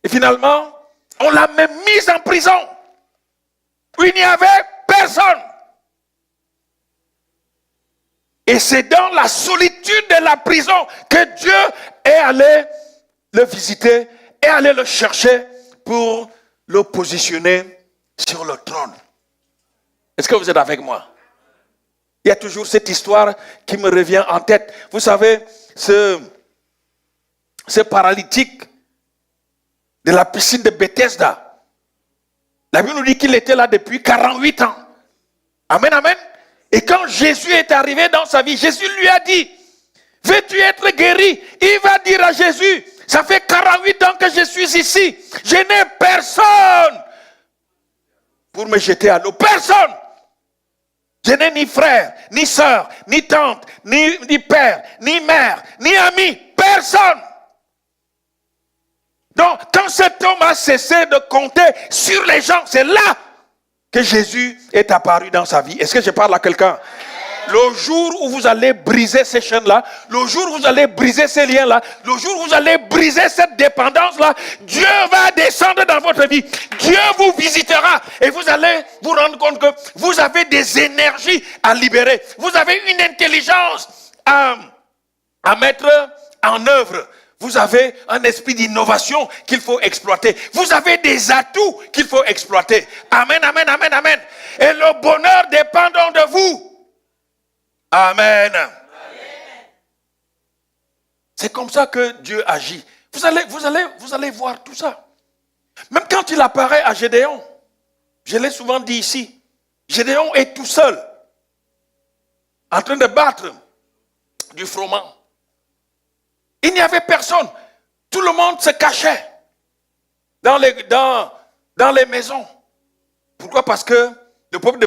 S1: Et finalement, on l'a même mis en prison. Où il n'y avait personne. Et c'est dans la solitude de la prison que Dieu est allé le visiter, est allé le chercher pour le positionner sur le trône. Est-ce que vous êtes avec moi? Il y a toujours cette histoire qui me revient en tête. Vous savez, ce paralytique de la piscine de Bethesda. La Bible nous dit qu'il était là depuis 48 ans. Amen, amen. Et quand Jésus est arrivé dans sa vie, Jésus lui a dit, veux-tu être guéri? Il va dire à Jésus, Ça fait 48 ans que je suis ici. Je n'ai personne pour me jeter à l'eau. Personne. Je n'ai ni frère, ni soeur, ni tante, ni père, ni mère, ni ami. Personne. Donc, quand cet homme a cessé de compter sur les gens, c'est là que Jésus est apparu dans sa vie. Est-ce que je parle à quelqu'un? Le jour où vous allez briser ces chaînes-là, le jour où vous allez briser ces liens-là, le jour où vous allez briser cette dépendance-là, Dieu va descendre dans votre vie. Dieu vous visitera et vous allez vous rendre compte que vous avez des énergies à libérer. Vous avez une intelligence à mettre en œuvre. Vous avez un esprit d'innovation qu'il faut exploiter. Vous avez des atouts qu'il faut exploiter. Amen, amen, amen, amen. Et le bonheur dépend donc de vous. Amen. Amen. C'est comme ça que Dieu agit. Vous allez voir tout ça. Même quand il apparaît à Gédéon, je l'ai souvent dit ici, Gédéon est tout seul, en train de battre du froment. Il n'y avait personne. Tout le monde se cachait dans les maisons. Pourquoi? Parce que le peuple de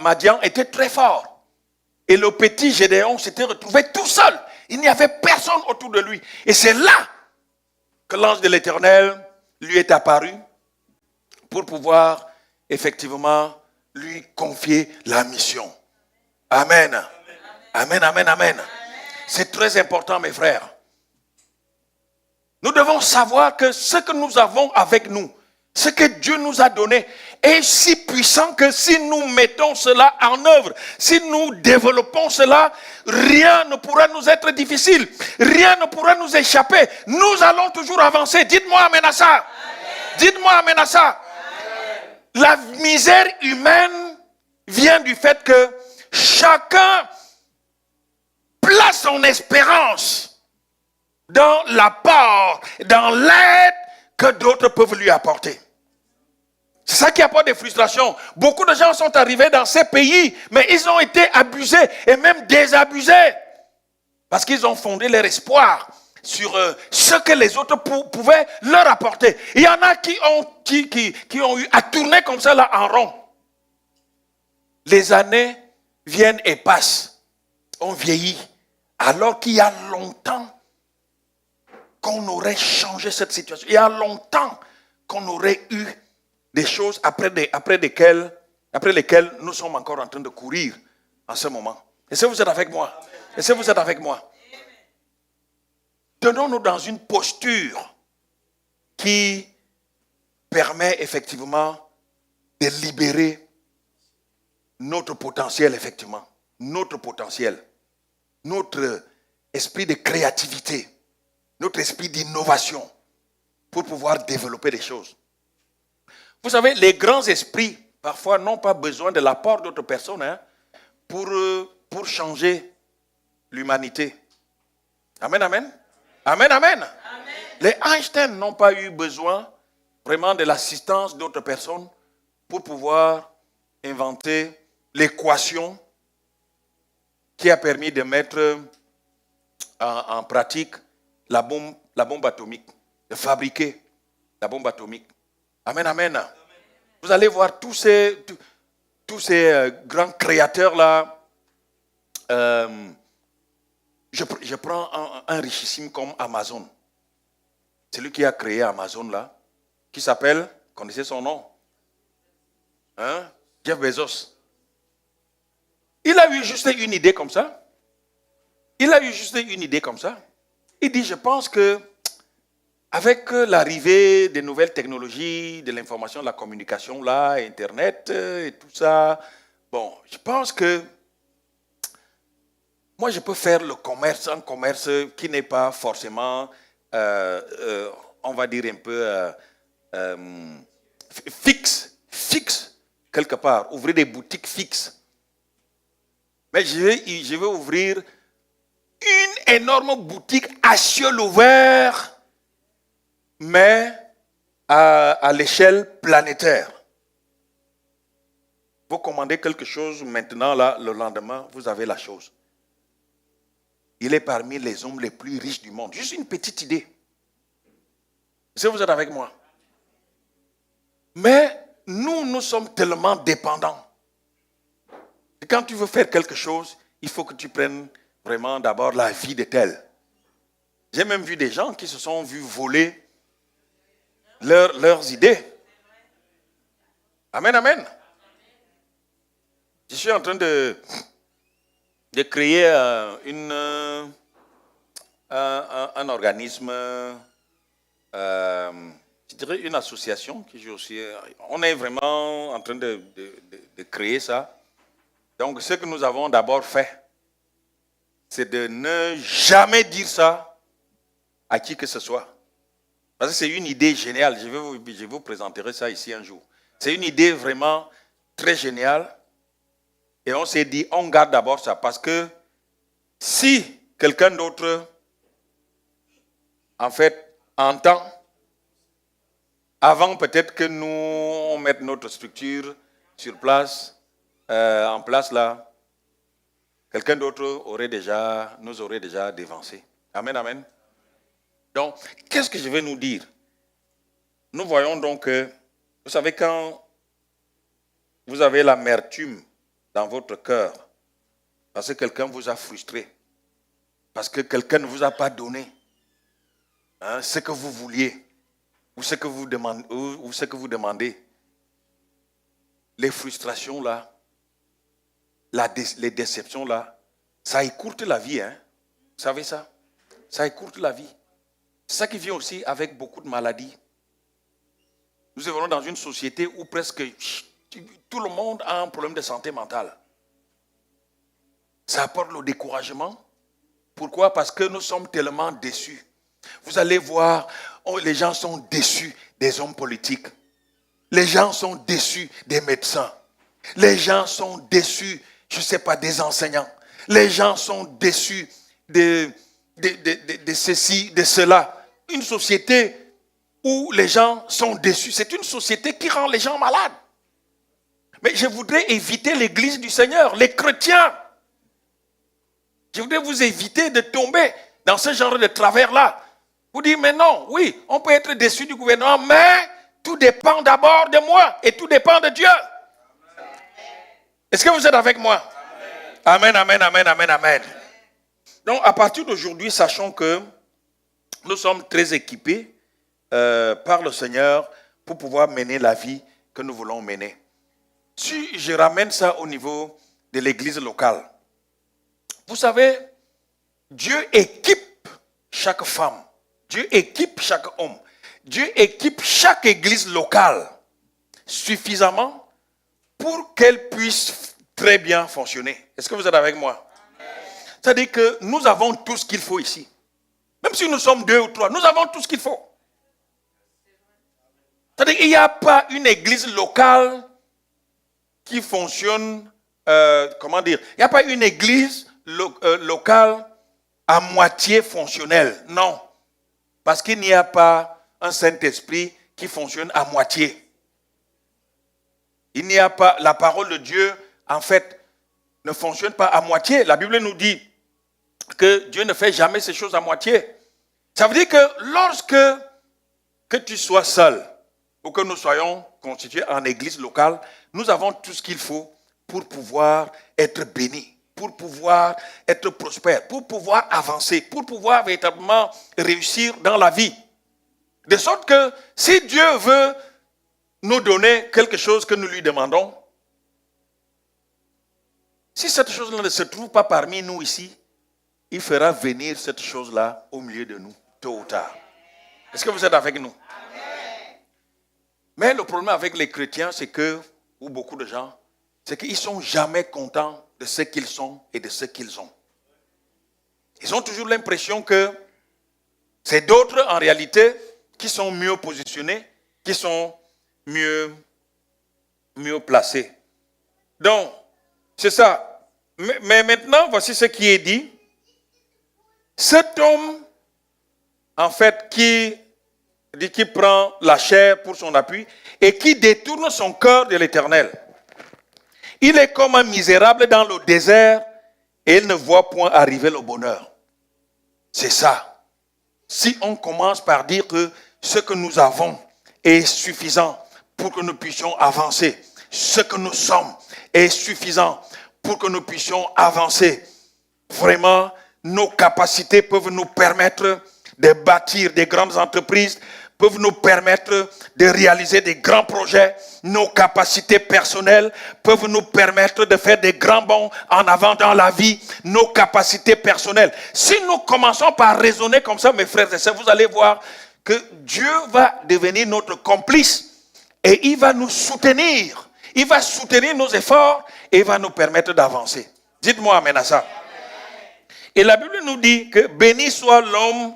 S1: Madian était très fort. Et le petit Gédéon s'était retrouvé tout seul. Il n'y avait personne autour de lui. Et c'est là que l'ange de l'Éternel lui est apparu pour pouvoir effectivement lui confier la mission. Amen. Amen, amen, amen. C'est très important, mes frères. Nous devons savoir que ce que nous avons avec nous, ce que Dieu nous a donné, est si puissant que si nous mettons cela en œuvre, si nous développons cela, rien ne pourra nous être difficile, rien ne pourra nous échapper. Nous allons toujours avancer. Dites-moi amen à ça. Amen. Dites-moi amen à ça. Amen. La misère humaine vient du fait que chacun place son espérance dans l'apport, dans l'aide que d'autres peuvent lui apporter. C'est ça qui apporte des frustrations. Beaucoup de gens sont arrivés dans ces pays, mais ils ont été abusés et même désabusés. Parce qu'ils ont fondé leur espoir sur ce que les autres pouvaient leur apporter. Il y en a qui ont eu à tourner comme ça là en rond. Les années viennent et passent. On vieillit. Alors qu'il y a longtemps qu'on aurait changé cette situation. Il y a longtemps qu'on aurait eu des choses après lesquelles nous sommes encore en train de courir en ce moment. Est-ce que vous êtes avec moi? Est-ce que vous êtes avec moi? Tenons-nous dans une posture qui permet effectivement de libérer notre potentiel, effectivement. Notre potentiel. Notre esprit de créativité. Notre esprit d'innovation pour pouvoir développer des choses. Vous savez, les grands esprits, parfois, n'ont pas besoin de l'apport d'autres personnes pour changer l'humanité. Amen, amen. Amen, amen. Amen. Les Einstein n'ont pas eu besoin vraiment de l'assistance d'autres personnes pour pouvoir inventer l'équation qui a permis de mettre en pratique la bombe atomique, de fabriquer la bombe atomique. Amen, amen. Vous allez voir tous ces grands créateurs-là. Je prends un richissime comme Amazon. Celui qui a créé Amazon, là, qui s'appelle, connaissez son nom? Jeff Bezos. Il a eu juste une idée comme ça. Il dit, je pense que avec l'arrivée des nouvelles technologies, de l'information, de la communication, là, Internet et tout ça, bon, je pense que moi, je peux faire le commerce, un commerce qui n'est pas forcément, on va dire un peu fixe quelque part, ouvrir des boutiques fixes. Mais je vais ouvrir une énorme boutique à ciel ouvert, mais à l'échelle planétaire. Vous commandez quelque chose maintenant, là, le lendemain, vous avez la chose. Il est parmi les hommes les plus riches du monde. Juste une petite idée. Est-ce que vous êtes avec moi? Mais nous sommes tellement dépendants. Et quand tu veux faire quelque chose, il faut que tu prennes vraiment d'abord la vie de tel. J'ai même vu des gens qui se sont vus voler leurs idées. Amen, amen. Je suis en train de créer un organisme, je dirais une association qui joue aussi. On est vraiment en train de créer ça. Donc, ce que nous avons d'abord fait, c'est de ne jamais dire ça à qui que ce soit. Parce que c'est une idée géniale. Je vous présenterai ça ici un jour. C'est une idée vraiment très géniale. Et on s'est dit, on garde d'abord ça. Parce que si quelqu'un d'autre, en fait, entend, avant peut-être que nous, on mette notre structure sur place, en place là, quelqu'un d'autre nous aurait déjà dévancé. Amen, amen. Donc, qu'est-ce que je vais nous dire? Nous voyons donc que, vous savez, quand vous avez l'amertume dans votre cœur, parce que quelqu'un vous a frustré, parce que quelqu'un ne vous a pas donné ce que vous vouliez, ou ce que vous demandez, les frustrations là, les déceptions là, ça écourte la vie, hein? Vous savez ça? Ça écourte la vie. C'est ça qui vient aussi avec beaucoup de maladies. Nous vivons dans une société où presque tout le monde a un problème de santé mentale. Ça apporte le découragement. Pourquoi? Parce que nous sommes tellement déçus. Vous allez voir, les gens sont déçus des hommes politiques. Les gens sont déçus des médecins. Les gens sont déçus, je ne sais pas, des enseignants. Les gens sont déçus de ceci, de cela. Une société où les gens sont déçus, c'est une société qui rend les gens malades. Mais je voudrais éviter l'église du Seigneur, les chrétiens. Je voudrais vous éviter de tomber dans ce genre de travers-là. Vous dites, mais non, oui, on peut être déçu du gouvernement, mais tout dépend d'abord de moi et tout dépend de Dieu. Est-ce que vous êtes avec moi? Amen, amen, amen, amen, amen. Donc, à partir d'aujourd'hui, sachons que nous sommes très équipés par le Seigneur pour pouvoir mener la vie que nous voulons mener. Si je ramène ça au niveau de l'église locale, vous savez, Dieu équipe chaque femme, Dieu équipe chaque homme, Dieu équipe chaque église locale suffisamment pour qu'elle puisse très bien fonctionner. Est-ce que vous êtes avec moi? C'est-à-dire que nous avons tout ce qu'il faut ici. Même si nous sommes 2 ou 3, nous avons tout ce qu'il faut. C'est-à-dire qu'il n'y a pas une église locale qui fonctionne, il n'y a pas une église locale à moitié fonctionnelle. Non. Parce qu'il n'y a pas un Saint-Esprit qui fonctionne à moitié. Il n'y a pas, la parole de Dieu, en fait, ne fonctionne pas à moitié. La Bible nous dit que Dieu ne fait jamais ces choses à moitié. Ça veut dire que lorsque que tu sois seul ou que nous soyons constitués en église locale, nous avons tout ce qu'il faut pour pouvoir être bénis, pour pouvoir être prospères, pour pouvoir avancer, pour pouvoir véritablement réussir dans la vie. De sorte que si Dieu veut nous donner quelque chose que nous lui demandons, si cette chose-là ne se trouve pas parmi nous ici, il fera venir cette chose-là au milieu de nous, tôt ou tard. Est-ce que vous êtes avec nous? Amen. Mais le problème avec les chrétiens, c'est que, ou beaucoup de gens, c'est qu'ils ne sont jamais contents de ce qu'ils sont et de ce qu'ils ont. Ils ont toujours l'impression que c'est d'autres, en réalité, qui sont mieux positionnés, qui sont mieux placés. Donc, c'est ça. Mais maintenant, voici ce qui est dit. Cet homme, en fait, qui prend la chair pour son appui et qui détourne son cœur de l'Éternel. Il est comme un misérable dans le désert et il ne voit point arriver le bonheur. C'est ça. Si on commence par dire que ce que nous avons est suffisant pour que nous puissions avancer. Ce que nous sommes est suffisant pour que nous puissions avancer. Vraiment, nos capacités peuvent nous permettre de bâtir des grandes entreprises, peuvent nous permettre de réaliser des grands projets. Nos capacités personnelles peuvent nous permettre de faire des grands bonds en avant dans la vie. Nos capacités personnelles. Si nous commençons par raisonner comme ça, mes frères et sœurs, vous allez voir que Dieu va devenir notre complice et il va nous soutenir. Il va soutenir nos efforts et il va nous permettre d'avancer. Dites-moi amen à ça. Et la Bible nous dit que béni soit l'homme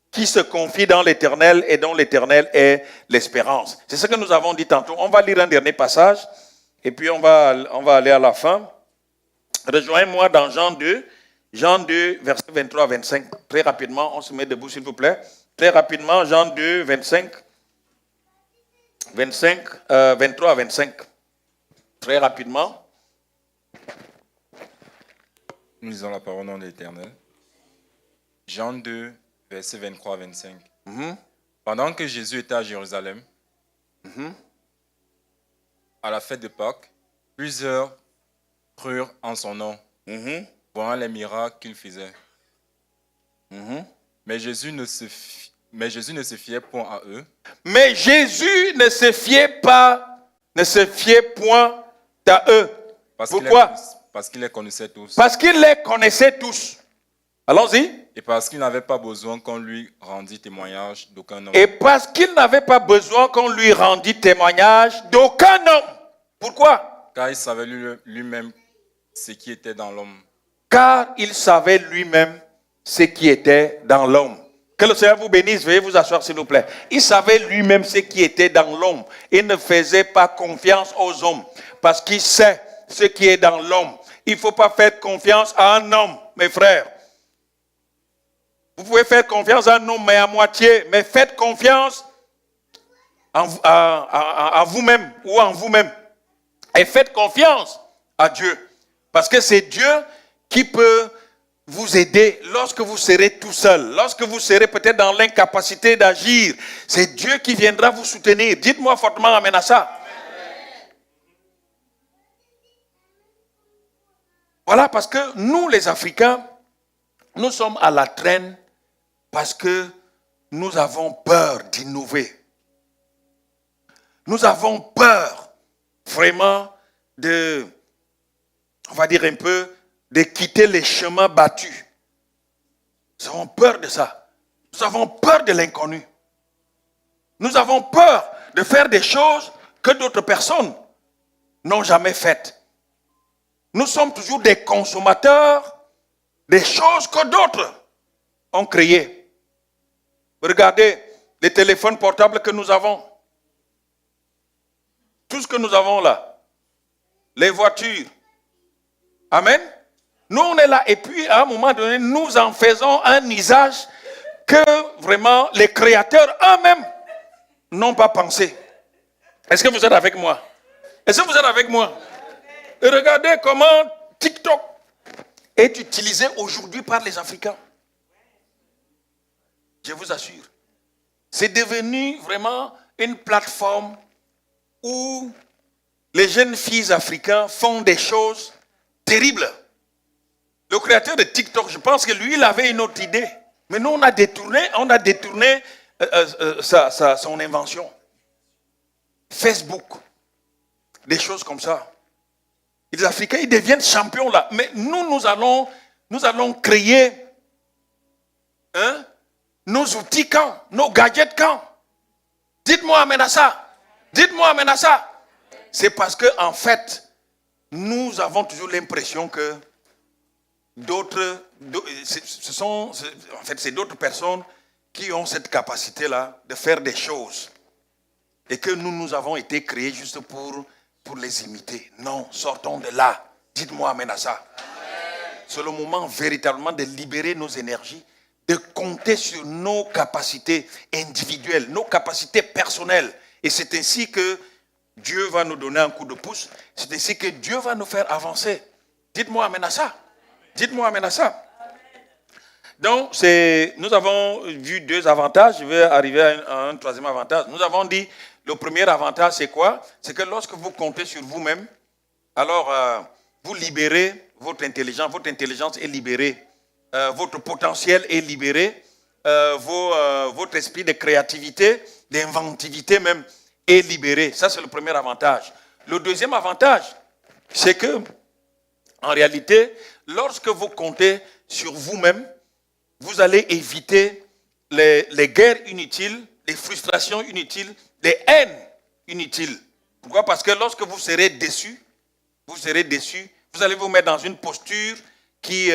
S1: qui se confie dans l'Éternel et dont l'Éternel est l'espérance. C'est ce que nous avons dit tantôt. On va lire un dernier passage et puis on va aller à la fin. Rejoignez-moi dans Jean 2, versets 23 à 25. Très rapidement, on se met debout s'il vous plaît. Très rapidement, Jean 2, 23 à 25. Très rapidement.
S3: Nous lisons la parole au nom de l'Éternel. Jean 2, versets 23 à 25. Pendant que Jésus était à Jérusalem, à la fête de Pâques, plusieurs crurent en son nom, voyant les miracles qu'il faisait. Mais Jésus ne se fiait point à eux.
S1: Mais Jésus ne se fiait point à eux. Pourquoi?
S3: Parce qu'il les connaissait tous.
S1: Parce qu'il les connaissait tous. Allons-y.
S3: Et parce qu'il n'avait pas besoin qu'on lui rendît témoignage d'aucun homme.
S1: Et parce qu'il n'avait pas besoin qu'on lui rendît témoignage d'aucun homme. Pourquoi?
S3: Car il savait lui-même ce qui était dans l'homme.
S1: Car il savait lui-même ce qui était dans l'homme. Que le Seigneur vous bénisse. Veuillez vous asseoir s'il vous plaît. Il savait lui-même ce qui était dans l'homme. Il ne faisait pas confiance aux hommes. Parce qu'il sait ce qui est dans l'homme. Il ne faut pas faire confiance à un homme, mes frères. Vous pouvez faire confiance à un homme, mais à moitié. Mais faites confiance à vous-même ou en vous-même. Et faites confiance à Dieu. Parce que c'est Dieu qui peut vous aider lorsque vous serez tout seul. Lorsque vous serez peut-être dans l'incapacité d'agir. C'est Dieu qui viendra vous soutenir. Dites-moi fortement amen à ça. Voilà, parce que nous, les Africains, nous sommes à la traîne parce que nous avons peur d'innover. Nous avons peur vraiment on va dire un peu, de quitter les chemins battus. Nous avons peur de ça. Nous avons peur de l'inconnu. Nous avons peur de faire des choses que d'autres personnes n'ont jamais faites. Nous sommes toujours des consommateurs des choses que d'autres ont créées. Regardez les téléphones portables que nous avons. Tout ce que nous avons là. Les voitures. Amen. Nous, on est là et puis à un moment donné, nous en faisons un usage que vraiment les créateurs eux-mêmes n'ont pas pensé. Est-ce que vous êtes avec moi? Est-ce que vous êtes avec moi? Et regardez comment TikTok est utilisé aujourd'hui par les Africains. Je vous assure. C'est devenu vraiment une plateforme où les jeunes filles africaines font des choses terribles. Le créateur de TikTok, je pense que lui, il avait une autre idée. Mais nous, on a détourné son invention. Facebook. Des choses comme ça. Et les Africains, ils deviennent champions là. Mais nous allons créer nos outils quand? Nos gadgets quand? Dites-moi amen à ça. Dites-moi amen à ça. C'est parce que en fait, nous avons toujours l'impression que c'est d'autres personnes qui ont cette capacité-là de faire des choses. Et que nous avons été créés juste pour les imiter. Non, sortons de là. Dites-moi amen à ça. C'est le moment véritablement de libérer nos énergies, de compter sur nos capacités individuelles, nos capacités personnelles. Et c'est ainsi que Dieu va nous donner un coup de pouce. C'est ainsi que Dieu va nous faire avancer. Dites-moi amen à ça. Dites-moi amen à ça. Donc, nous avons vu 2 avantages. Je vais arriver à un 3e avantage. Nous avons dit, le premier avantage, c'est quoi? C'est que lorsque vous comptez sur vous-même, alors vous libérez votre intelligence. Votre intelligence est libérée. Votre potentiel est libéré. Votre esprit de créativité, d'inventivité même, est libéré. Ça, c'est le premier avantage. Le deuxième avantage, c'est que, en réalité, lorsque vous comptez sur vous-même, vous allez éviter les guerres inutiles, les frustrations inutiles, les haines inutiles. Pourquoi? Parce que lorsque vous serez déçu, vous allez vous mettre dans une posture qui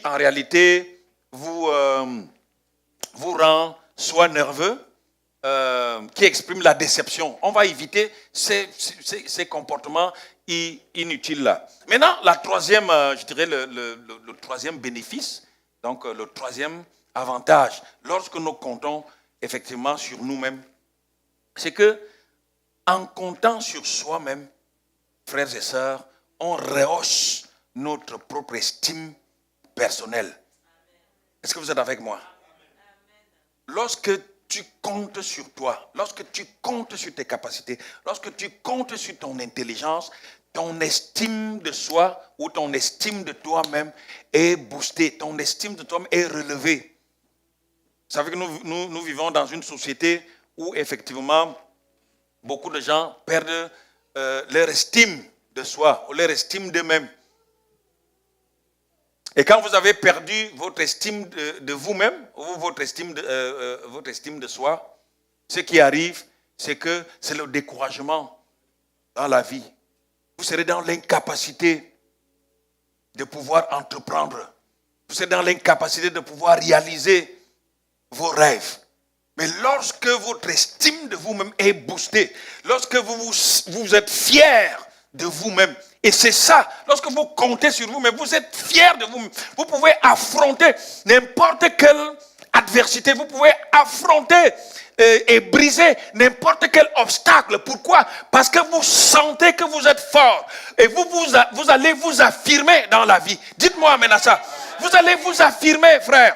S1: en réalité, vous rend soit nerveux, qui exprime la déception. On va éviter ces comportements inutiles-là. Maintenant, la troisième, je dirais le troisième bénéfice, donc le troisième avantage, lorsque nous comptons effectivement sur nous-mêmes, c'est que en comptant sur soi-même, frères et sœurs, on rehausse notre propre estime personnelle. Est-ce que vous êtes avec moi? Lorsque tu comptes sur toi, lorsque tu comptes sur tes capacités, lorsque tu comptes sur ton intelligence, ton estime de soi ou ton estime de toi-même est boostée, ton estime de toi-même est relevée. Vous savez que nous vivons dans une société où effectivement beaucoup de gens perdent leur estime de soi ou leur estime d'eux-mêmes. Et quand vous avez perdu votre estime de vous-même, ou votre estime de soi, ce qui arrive, c'est que c'est le découragement dans la vie. Vous serez dans l'incapacité de pouvoir entreprendre. Vous serez dans l'incapacité de pouvoir réaliser vos rêves. Mais lorsque votre estime de vous-même est boostée, lorsque vous êtes fier de vous-même, et c'est ça, lorsque vous comptez sur vous-même, vous êtes fier de vous-même, vous pouvez affronter n'importe quelle adversité, vous pouvez affronter et briser n'importe quel obstacle. Pourquoi? Parce que vous sentez que vous êtes fort et vous allez vous affirmer dans la vie. Dites-moi maintenant ça. Vous allez vous affirmer, frère.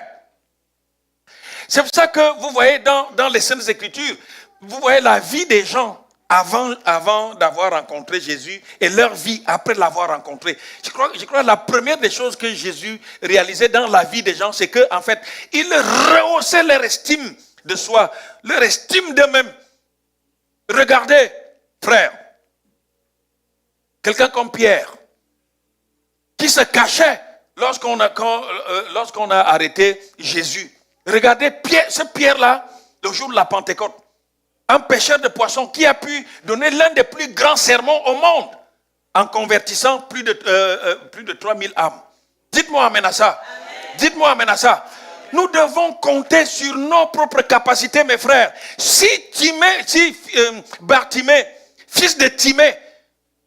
S1: C'est pour ça que vous voyez dans les Saintes Écritures, vous voyez la vie des gens avant d'avoir rencontré Jésus et leur vie après l'avoir rencontré. Je crois que la première des choses que Jésus réalisait dans la vie des gens, c'est qu'en fait, il rehaussait leur estime de soi, leur estime d'eux-mêmes. Regardez, frère, quelqu'un comme Pierre, qui se cachait lorsqu'on a arrêté Jésus. Regardez ce Pierre-là, le jour de la Pentecôte. Un pêcheur de poissons qui a pu donner l'un des plus grands sermons au monde en convertissant plus de 3000 âmes. Dites-moi amen à ça. Dites-moi amen à ça. Nous devons compter sur nos propres capacités, mes frères. Si Bartimée, fils de Timée,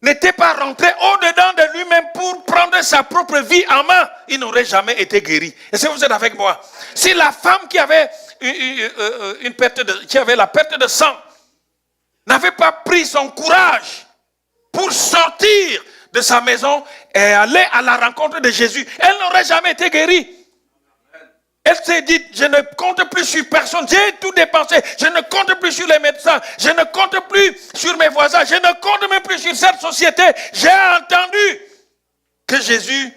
S1: n'était pas rentré au-dedans de lui-même pour prendre sa propre vie en main, il n'aurait jamais été guéri. Est-ce que vous êtes avec moi? Si la femme qui avait la perte de sang n'avait pas pris son courage pour sortir de sa maison et aller à la rencontre de Jésus, elle n'aurait jamais été guérie. Elle s'est dit, je ne compte plus sur personne, j'ai tout dépensé, je ne compte plus sur les médecins, je ne compte plus sur mes voisins, je ne compte même plus sur cette société. J'ai entendu que Jésus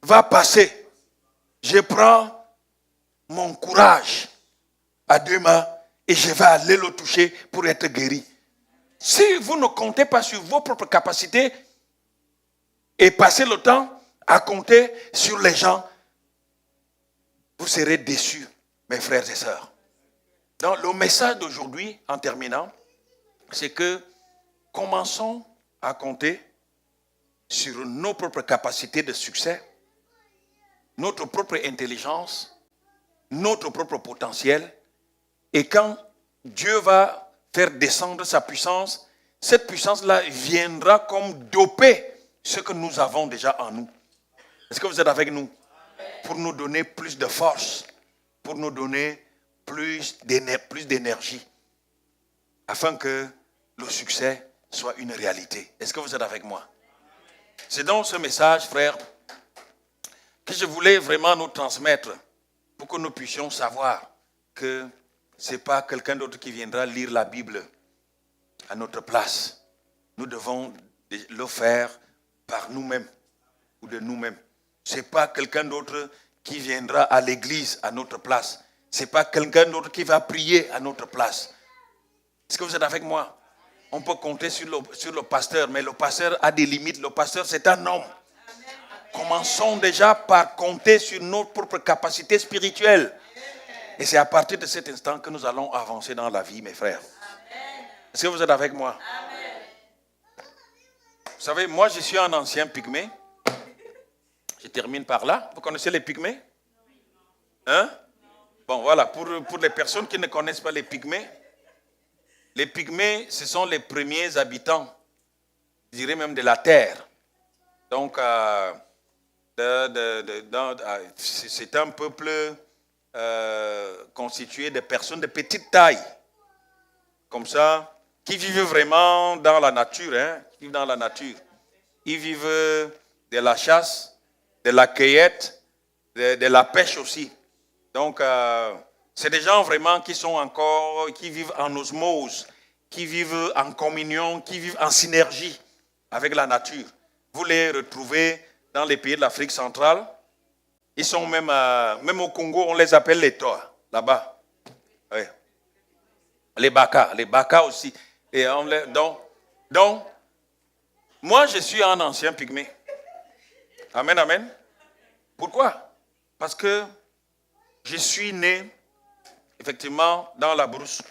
S1: va passer. Je prends mon courage à 2 mains et je vais aller le toucher pour être guéri. Si vous ne comptez pas sur vos propres capacités et passez le temps à compter sur les gens, vous serez déçus, mes frères et sœurs. Donc, le message d'aujourd'hui, en terminant, c'est que commençons à compter sur nos propres capacités de succès, notre propre intelligence, notre propre potentiel. Et quand Dieu va faire descendre sa puissance, cette puissance-là viendra comme doper ce que nous avons déjà en nous. Est-ce que vous êtes avec nous? Pour nous donner plus de force, pour nous donner plus d'énergie, afin que le succès soit une réalité. Est-ce que vous êtes avec moi? C'est dans ce message, frère, que je voulais vraiment nous transmettre pour que nous puissions savoir que ce n'est pas quelqu'un d'autre qui viendra lire la Bible à notre place. Nous devons le faire par nous-mêmes ou de nous-mêmes. Ce n'est pas quelqu'un d'autre qui viendra à l'église à notre place. Ce n'est pas quelqu'un d'autre qui va prier à notre place. Est-ce que vous êtes avec moi? On peut compter sur le pasteur, mais le pasteur a des limites. Le pasteur, c'est un homme. Commençons déjà par compter sur notre propre capacité spirituelle. Et c'est à partir de cet instant que nous allons avancer dans la vie, mes frères. Est-ce que vous êtes avec moi? Vous savez, moi, je suis un ancien pygmée. Je termine par là. Vous connaissez les pygmées? Hein? Bon, voilà, pour les personnes qui ne connaissent pas les pygmées, ce sont les premiers habitants, je dirais même de la terre. Donc, c'est un peuple constitué de personnes de petite taille, comme ça, qui vivent vraiment dans la nature, hein, qui vivent dans la nature. Ils vivent de la chasse, de la cueillette, de la pêche aussi. Donc, c'est des gens vraiment qui vivent en osmose, qui vivent en communion, qui vivent en synergie avec la nature. Vous les retrouvez dans les pays de l'Afrique centrale. Ils sont même au Congo, on les appelle les Toa, là-bas. Oui. Les Baka aussi. Et donc, moi, je suis un ancien pygmée. Amen, amen. Pourquoi? Parce que je suis né, effectivement, dans la brousse.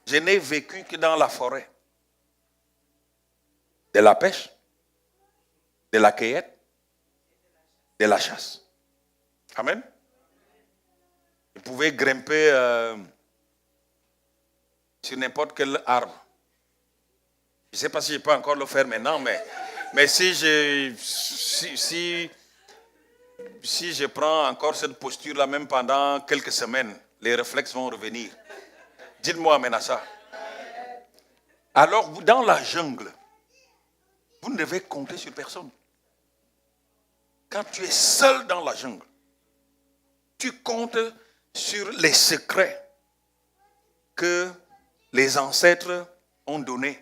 S1: Je n'ai vécu que dans la forêt. De la pêche, de la cueillette, de la chasse. Amen. Je pouvais grimper sur n'importe quel arbre. Je ne sais pas si je peux encore le faire maintenant, mais si je prends encore cette posture-là, même pendant quelques semaines, les réflexes vont revenir. Dites-moi, amen à ça. Alors, dans la jungle, vous ne devez compter sur personne. Quand tu es seul dans la jungle, tu comptes sur les secrets que les ancêtres ont donnés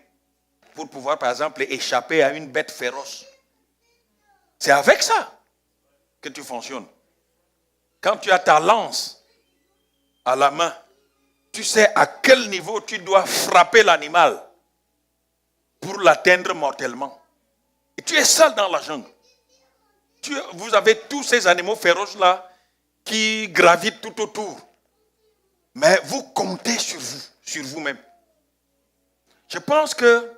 S1: pour pouvoir, par exemple, échapper à une bête féroce. C'est avec ça que tu fonctionnes. Quand tu as ta lance à la main, tu sais à quel niveau tu dois frapper l'animal pour l'atteindre mortellement. Et tu es seul dans la jungle. Vous avez tous ces animaux féroces-là qui gravitent tout autour. Mais vous comptez sur vous-même. Je pense que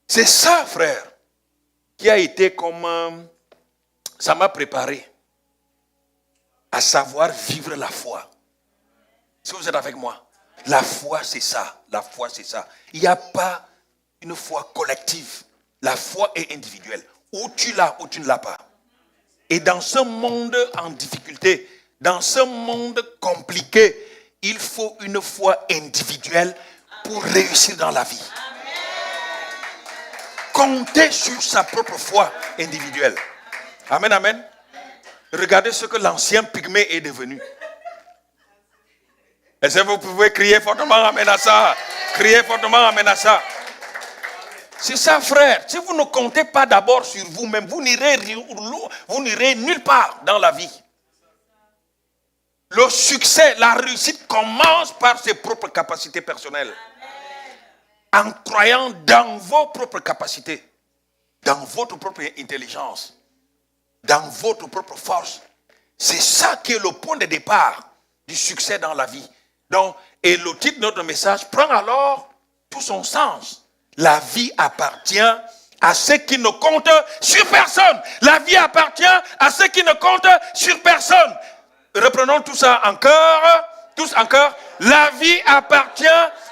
S1: c'est ça, frère, qui a été comme ça m'a préparé à savoir vivre la foi. Si vous êtes avec moi, la foi c'est ça. La foi c'est ça. Il n'y a pas une foi collective. La foi est individuelle. Ou tu l'as ou tu ne l'as pas. Et dans ce monde en difficulté, dans ce monde compliqué, il faut une foi individuelle pour réussir dans la vie. Compter sur sa propre foi individuelle. Amen, amen. Regardez ce que l'ancien pygmée est devenu. Est-ce que vous pouvez crier fortement amen à ça? Criez fortement amen à ça. C'est ça, frère. Si vous ne comptez pas d'abord sur vous-même, vous n'irez nulle part dans la vie. Le succès, la réussite commence par ses propres capacités personnelles. En croyant dans vos propres capacités, dans votre propre intelligence, dans votre propre force. C'est ça qui est le point de départ du succès dans la vie. Donc, et le titre de notre message prend alors tout son sens. La vie appartient à ceux qui ne comptent sur personne. La vie appartient à ceux qui ne comptent sur personne. Reprenons tout ça encore. Tous encore. La vie appartient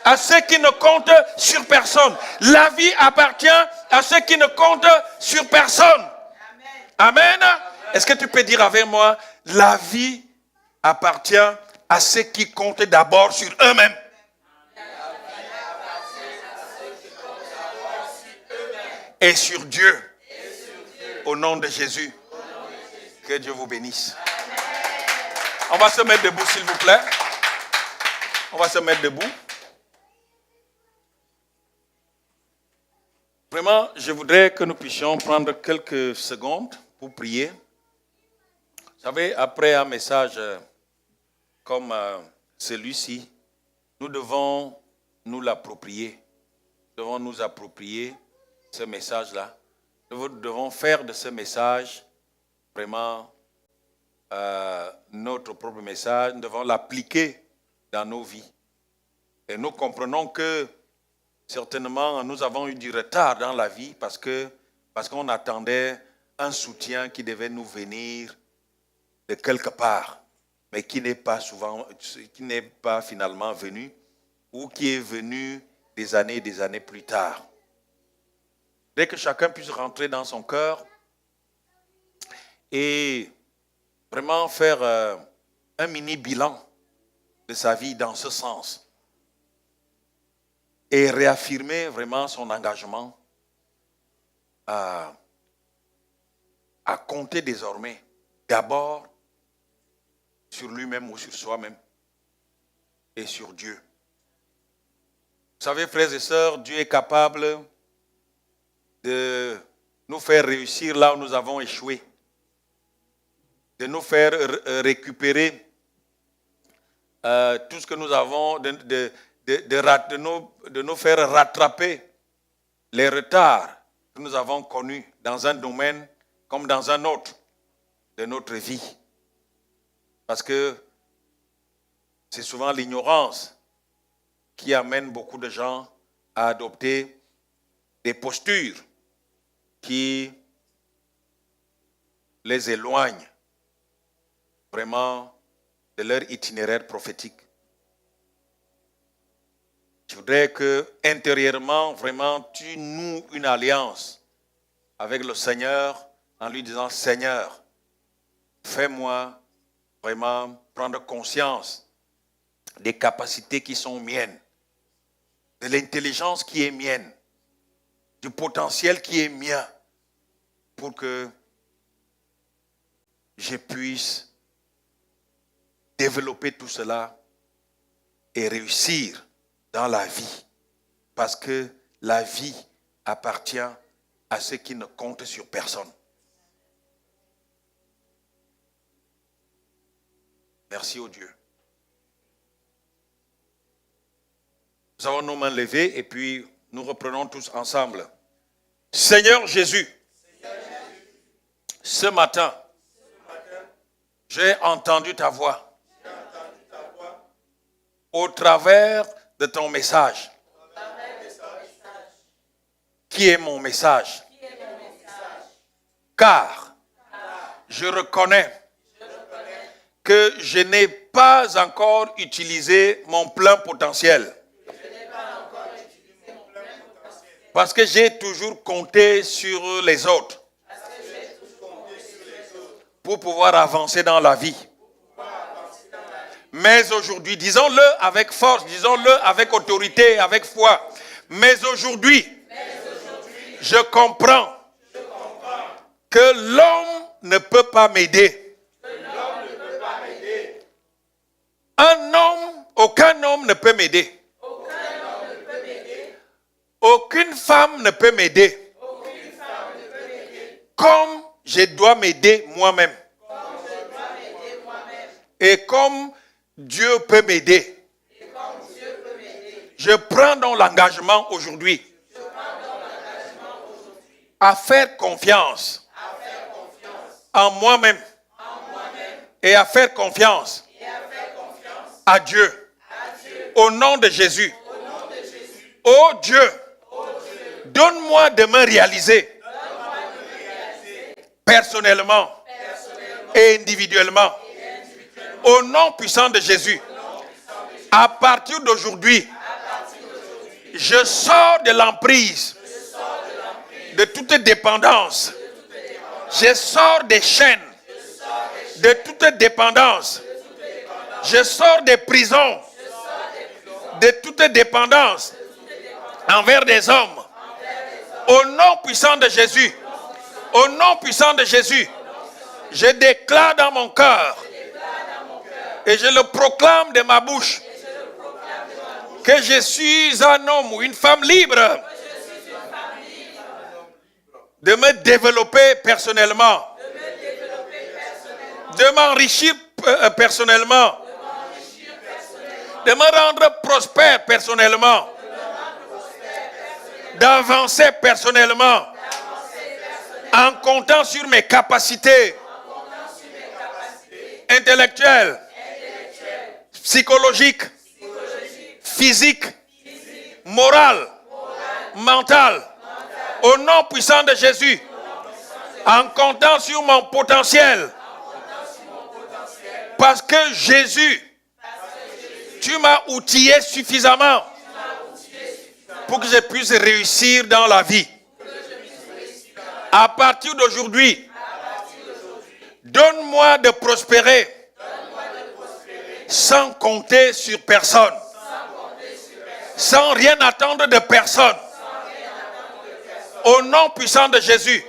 S1: à ceux qui ne comptent sur personne. La vie appartient à ceux qui ne comptent sur personne. Amen. Est-ce que tu peux dire avec moi, la vie appartient à ceux qui comptent d'abord sur eux-mêmes. Et sur Dieu. Au nom de Jésus. Que Dieu vous bénisse. On va se mettre debout, s'il vous plaît. On va se mettre debout. Vraiment, je voudrais que nous puissions prendre quelques secondes pour prier. Vous savez, après un message comme celui-ci, nous devons nous l'approprier. Nous devons nous approprier ce message-là. Nous devons faire de ce message vraiment notre propre message. Nous devons l'appliquer dans nos vies. Et nous comprenons que certainement nous avons eu du retard dans la vie parce qu'on attendait un soutien qui devait nous venir de quelque part, mais qui n'est pas finalement venu, ou qui est venu des années plus tard. Dès que chacun puisse rentrer dans son cœur et vraiment faire un mini bilan de sa vie dans ce sens et réaffirmer vraiment son engagement à compter désormais d'abord sur lui-même ou sur soi-même et sur Dieu. Vous savez, frères et sœurs, Dieu est capable de nous faire réussir là où nous avons échoué, de nous faire récupérer tout ce que nous avons, de nous faire rattraper les retards que nous avons connus dans un domaine comme dans un autre de notre vie. Parce que c'est souvent l'ignorance qui amène beaucoup de gens à adopter des postures qui les éloignent vraiment de leur itinéraire prophétique. Je voudrais que intérieurement, vraiment, tu noues une alliance avec le Seigneur en lui disant: Seigneur, fais-moi vraiment prendre conscience des capacités qui sont miennes, de l'intelligence qui est mienne, du potentiel qui est mien, pour que je puisse développer tout cela et réussir dans la vie. Parce que la vie appartient à ceux qui ne comptent sur personne. Merci au Dieu. Nous avons nos mains levées et puis nous reprenons tous ensemble. Seigneur Jésus, ce matin, j'ai entendu ta voix au travers de ton message. Qui est mon message? Car je reconnais que je n'ai pas encore utilisé mon plein potentiel. Parce que j'ai toujours compté sur les autres pour pouvoir avancer dans la vie. Mais aujourd'hui, disons-le avec force, disons-le avec autorité, avec foi. Mais aujourd'hui, je comprends que l'homme ne peut pas m'aider. Aucun homme ne peut m'aider. Aucune femme ne peut m'aider. Comme je dois m'aider moi-même. Et comme Dieu peut m'aider. Je prends donc l'engagement aujourd'hui à faire confiance en moi-même et à faire confiance à Dieu. Au nom de Jésus. Oh Dieu, donne-moi de me réaliser personnellement et individuellement. Au nom puissant de Jésus. À partir d'aujourd'hui, je sors de l'emprise de toute dépendance. Je sors des chaînes de toute dépendance. Je sors des prisons de toute dépendance envers des hommes. Au nom puissant de Jésus. Au nom puissant de Jésus. Je déclare dans mon cœur et je le proclame de ma bouche que je suis un homme ou une femme libre de me développer personnellement, de m'enrichir personnellement, de me rendre prospère personnellement, d'avancer personnellement, en comptant sur mes capacités intellectuelles, psychologiques, physiques, morales, mentales, au nom puissant de Jésus, en comptant sur mon potentiel, parce que Jésus, tu m'as outillé suffisamment pour que je puisse réussir dans la vie. À partir d'aujourd'hui, donne-moi de prospérer sans compter sur personne, sans rien attendre de personne. Au nom puissant de Jésus,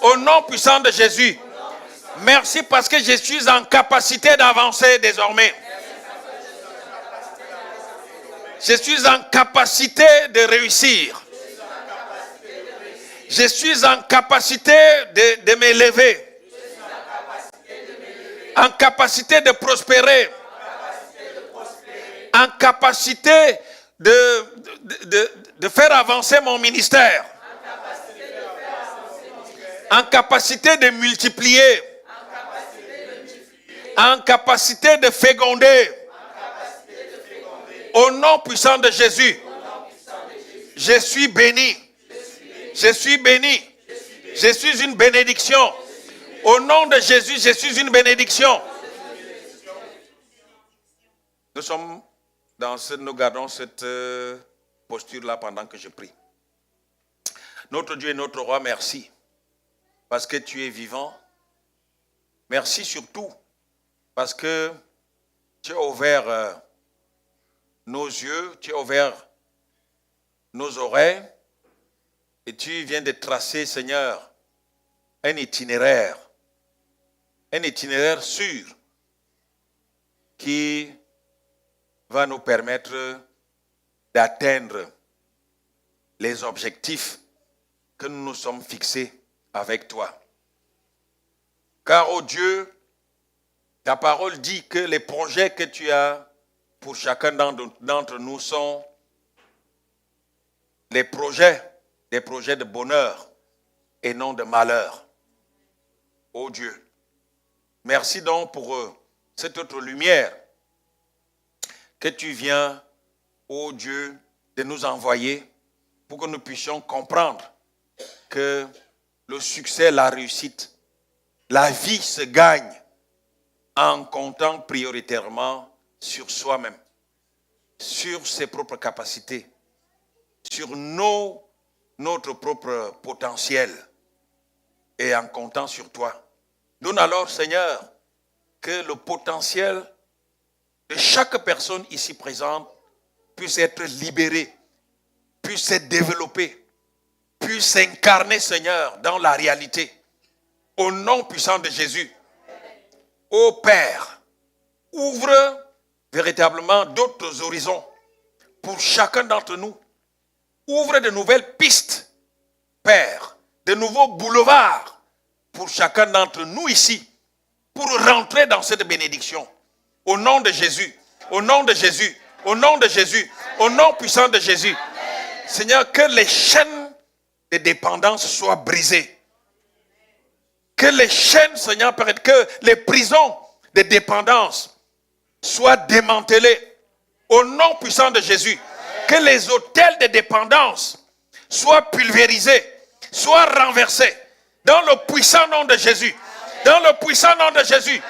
S1: au nom puissant de Jésus, merci parce que je suis en capacité d'avancer désormais. Je suis en capacité de réussir. Je suis en capacité de m'élever. En capacité de prospérer. En capacité de faire avancer mon ministère. En capacité de multiplier. En capacité de féconder. Au nom puissant de Jésus, je suis béni. Je suis béni. Je suis une bénédiction. Au nom de Jésus, je suis une bénédiction. Nous gardons cette posture-là pendant que je prie. Notre Dieu et notre Roi, merci. Parce que tu es vivant. Merci surtout parce que tu as ouvert nos yeux, tu as ouvert nos oreilles et tu viens de tracer, Seigneur, un itinéraire sûr qui va nous permettre d'atteindre les objectifs que nous nous sommes fixés avec toi. Car, oh Dieu, ta parole dit que les projets que tu as pour chacun d'entre nous sont des projets de bonheur et non de malheur. Oh Dieu, merci donc pour cette autre lumière que tu viens, oh Dieu, de nous envoyer pour que nous puissions comprendre que le succès, la réussite, la vie se gagne en comptant prioritairement sur soi-même, sur ses propres capacités, sur notre propre potentiel et en comptant sur toi. Donne alors, Seigneur, que le potentiel de chaque personne ici présente puisse être libéré, puisse être développé, puisse s'incarner, Seigneur, dans la réalité. Au nom puissant de Jésus. Ô Père, ouvre véritablement d'autres horizons pour chacun d'entre nous. Ouvre de nouvelles pistes, Père, de nouveaux boulevards pour chacun d'entre nous ici, pour rentrer dans cette bénédiction. Au nom de Jésus, au nom de Jésus, au nom de Jésus, au nom puissant de Jésus. Amen. Seigneur, que les chaînes de dépendance soient brisées. Que les chaînes, Seigneur, que les prisons de dépendance soient démantelées. Au nom puissant de Jésus. Amen. Que les hôtels de dépendance soient pulvérisés, soient renversés. Dans le puissant nom de Jésus. Amen. Dans le puissant nom de Jésus.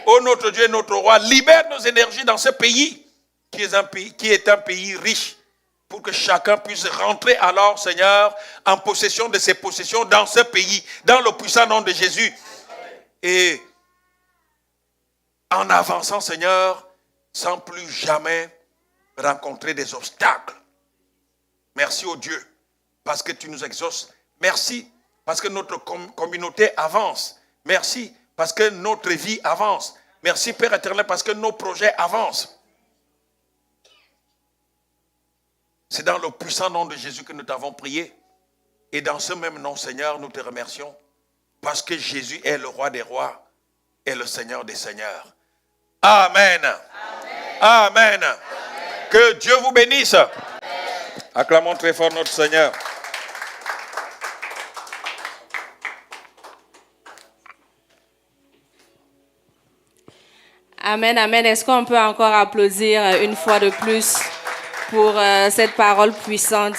S1: Ô notre Dieu et notre Roi, libère nos énergies dans ce pays qui est un pays riche, pour que chacun puisse rentrer alors, Seigneur, en possession de ses possessions dans ce pays, dans le puissant nom de Jésus. Et en avançant, Seigneur, sans plus jamais rencontrer des obstacles. Merci au Dieu, parce que tu nous exauces. Merci, parce que notre communauté avance. Merci, parce que notre vie avance. Merci Père éternel parce que nos projets avancent. C'est dans le puissant nom de Jésus que nous t'avons prié. Et dans ce même nom, Seigneur, nous te remercions parce que Jésus est le roi des rois et le Seigneur des seigneurs. Amen. Amen. Amen. Que Dieu vous bénisse. Amen. Acclamons très fort notre Seigneur.
S4: Amen, amen. Est-ce qu'on peut encore applaudir une fois de plus pour cette parole puissante?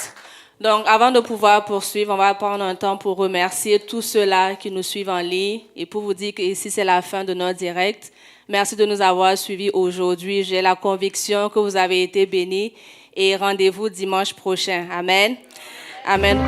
S4: Donc, avant de pouvoir poursuivre, on va prendre un temps pour remercier tous ceux-là qui nous suivent en ligne et pour vous dire que ici, c'est la fin de notre direct. Merci de nous avoir suivis aujourd'hui. J'ai la conviction que vous avez été bénis et rendez-vous dimanche prochain. Amen. Amen.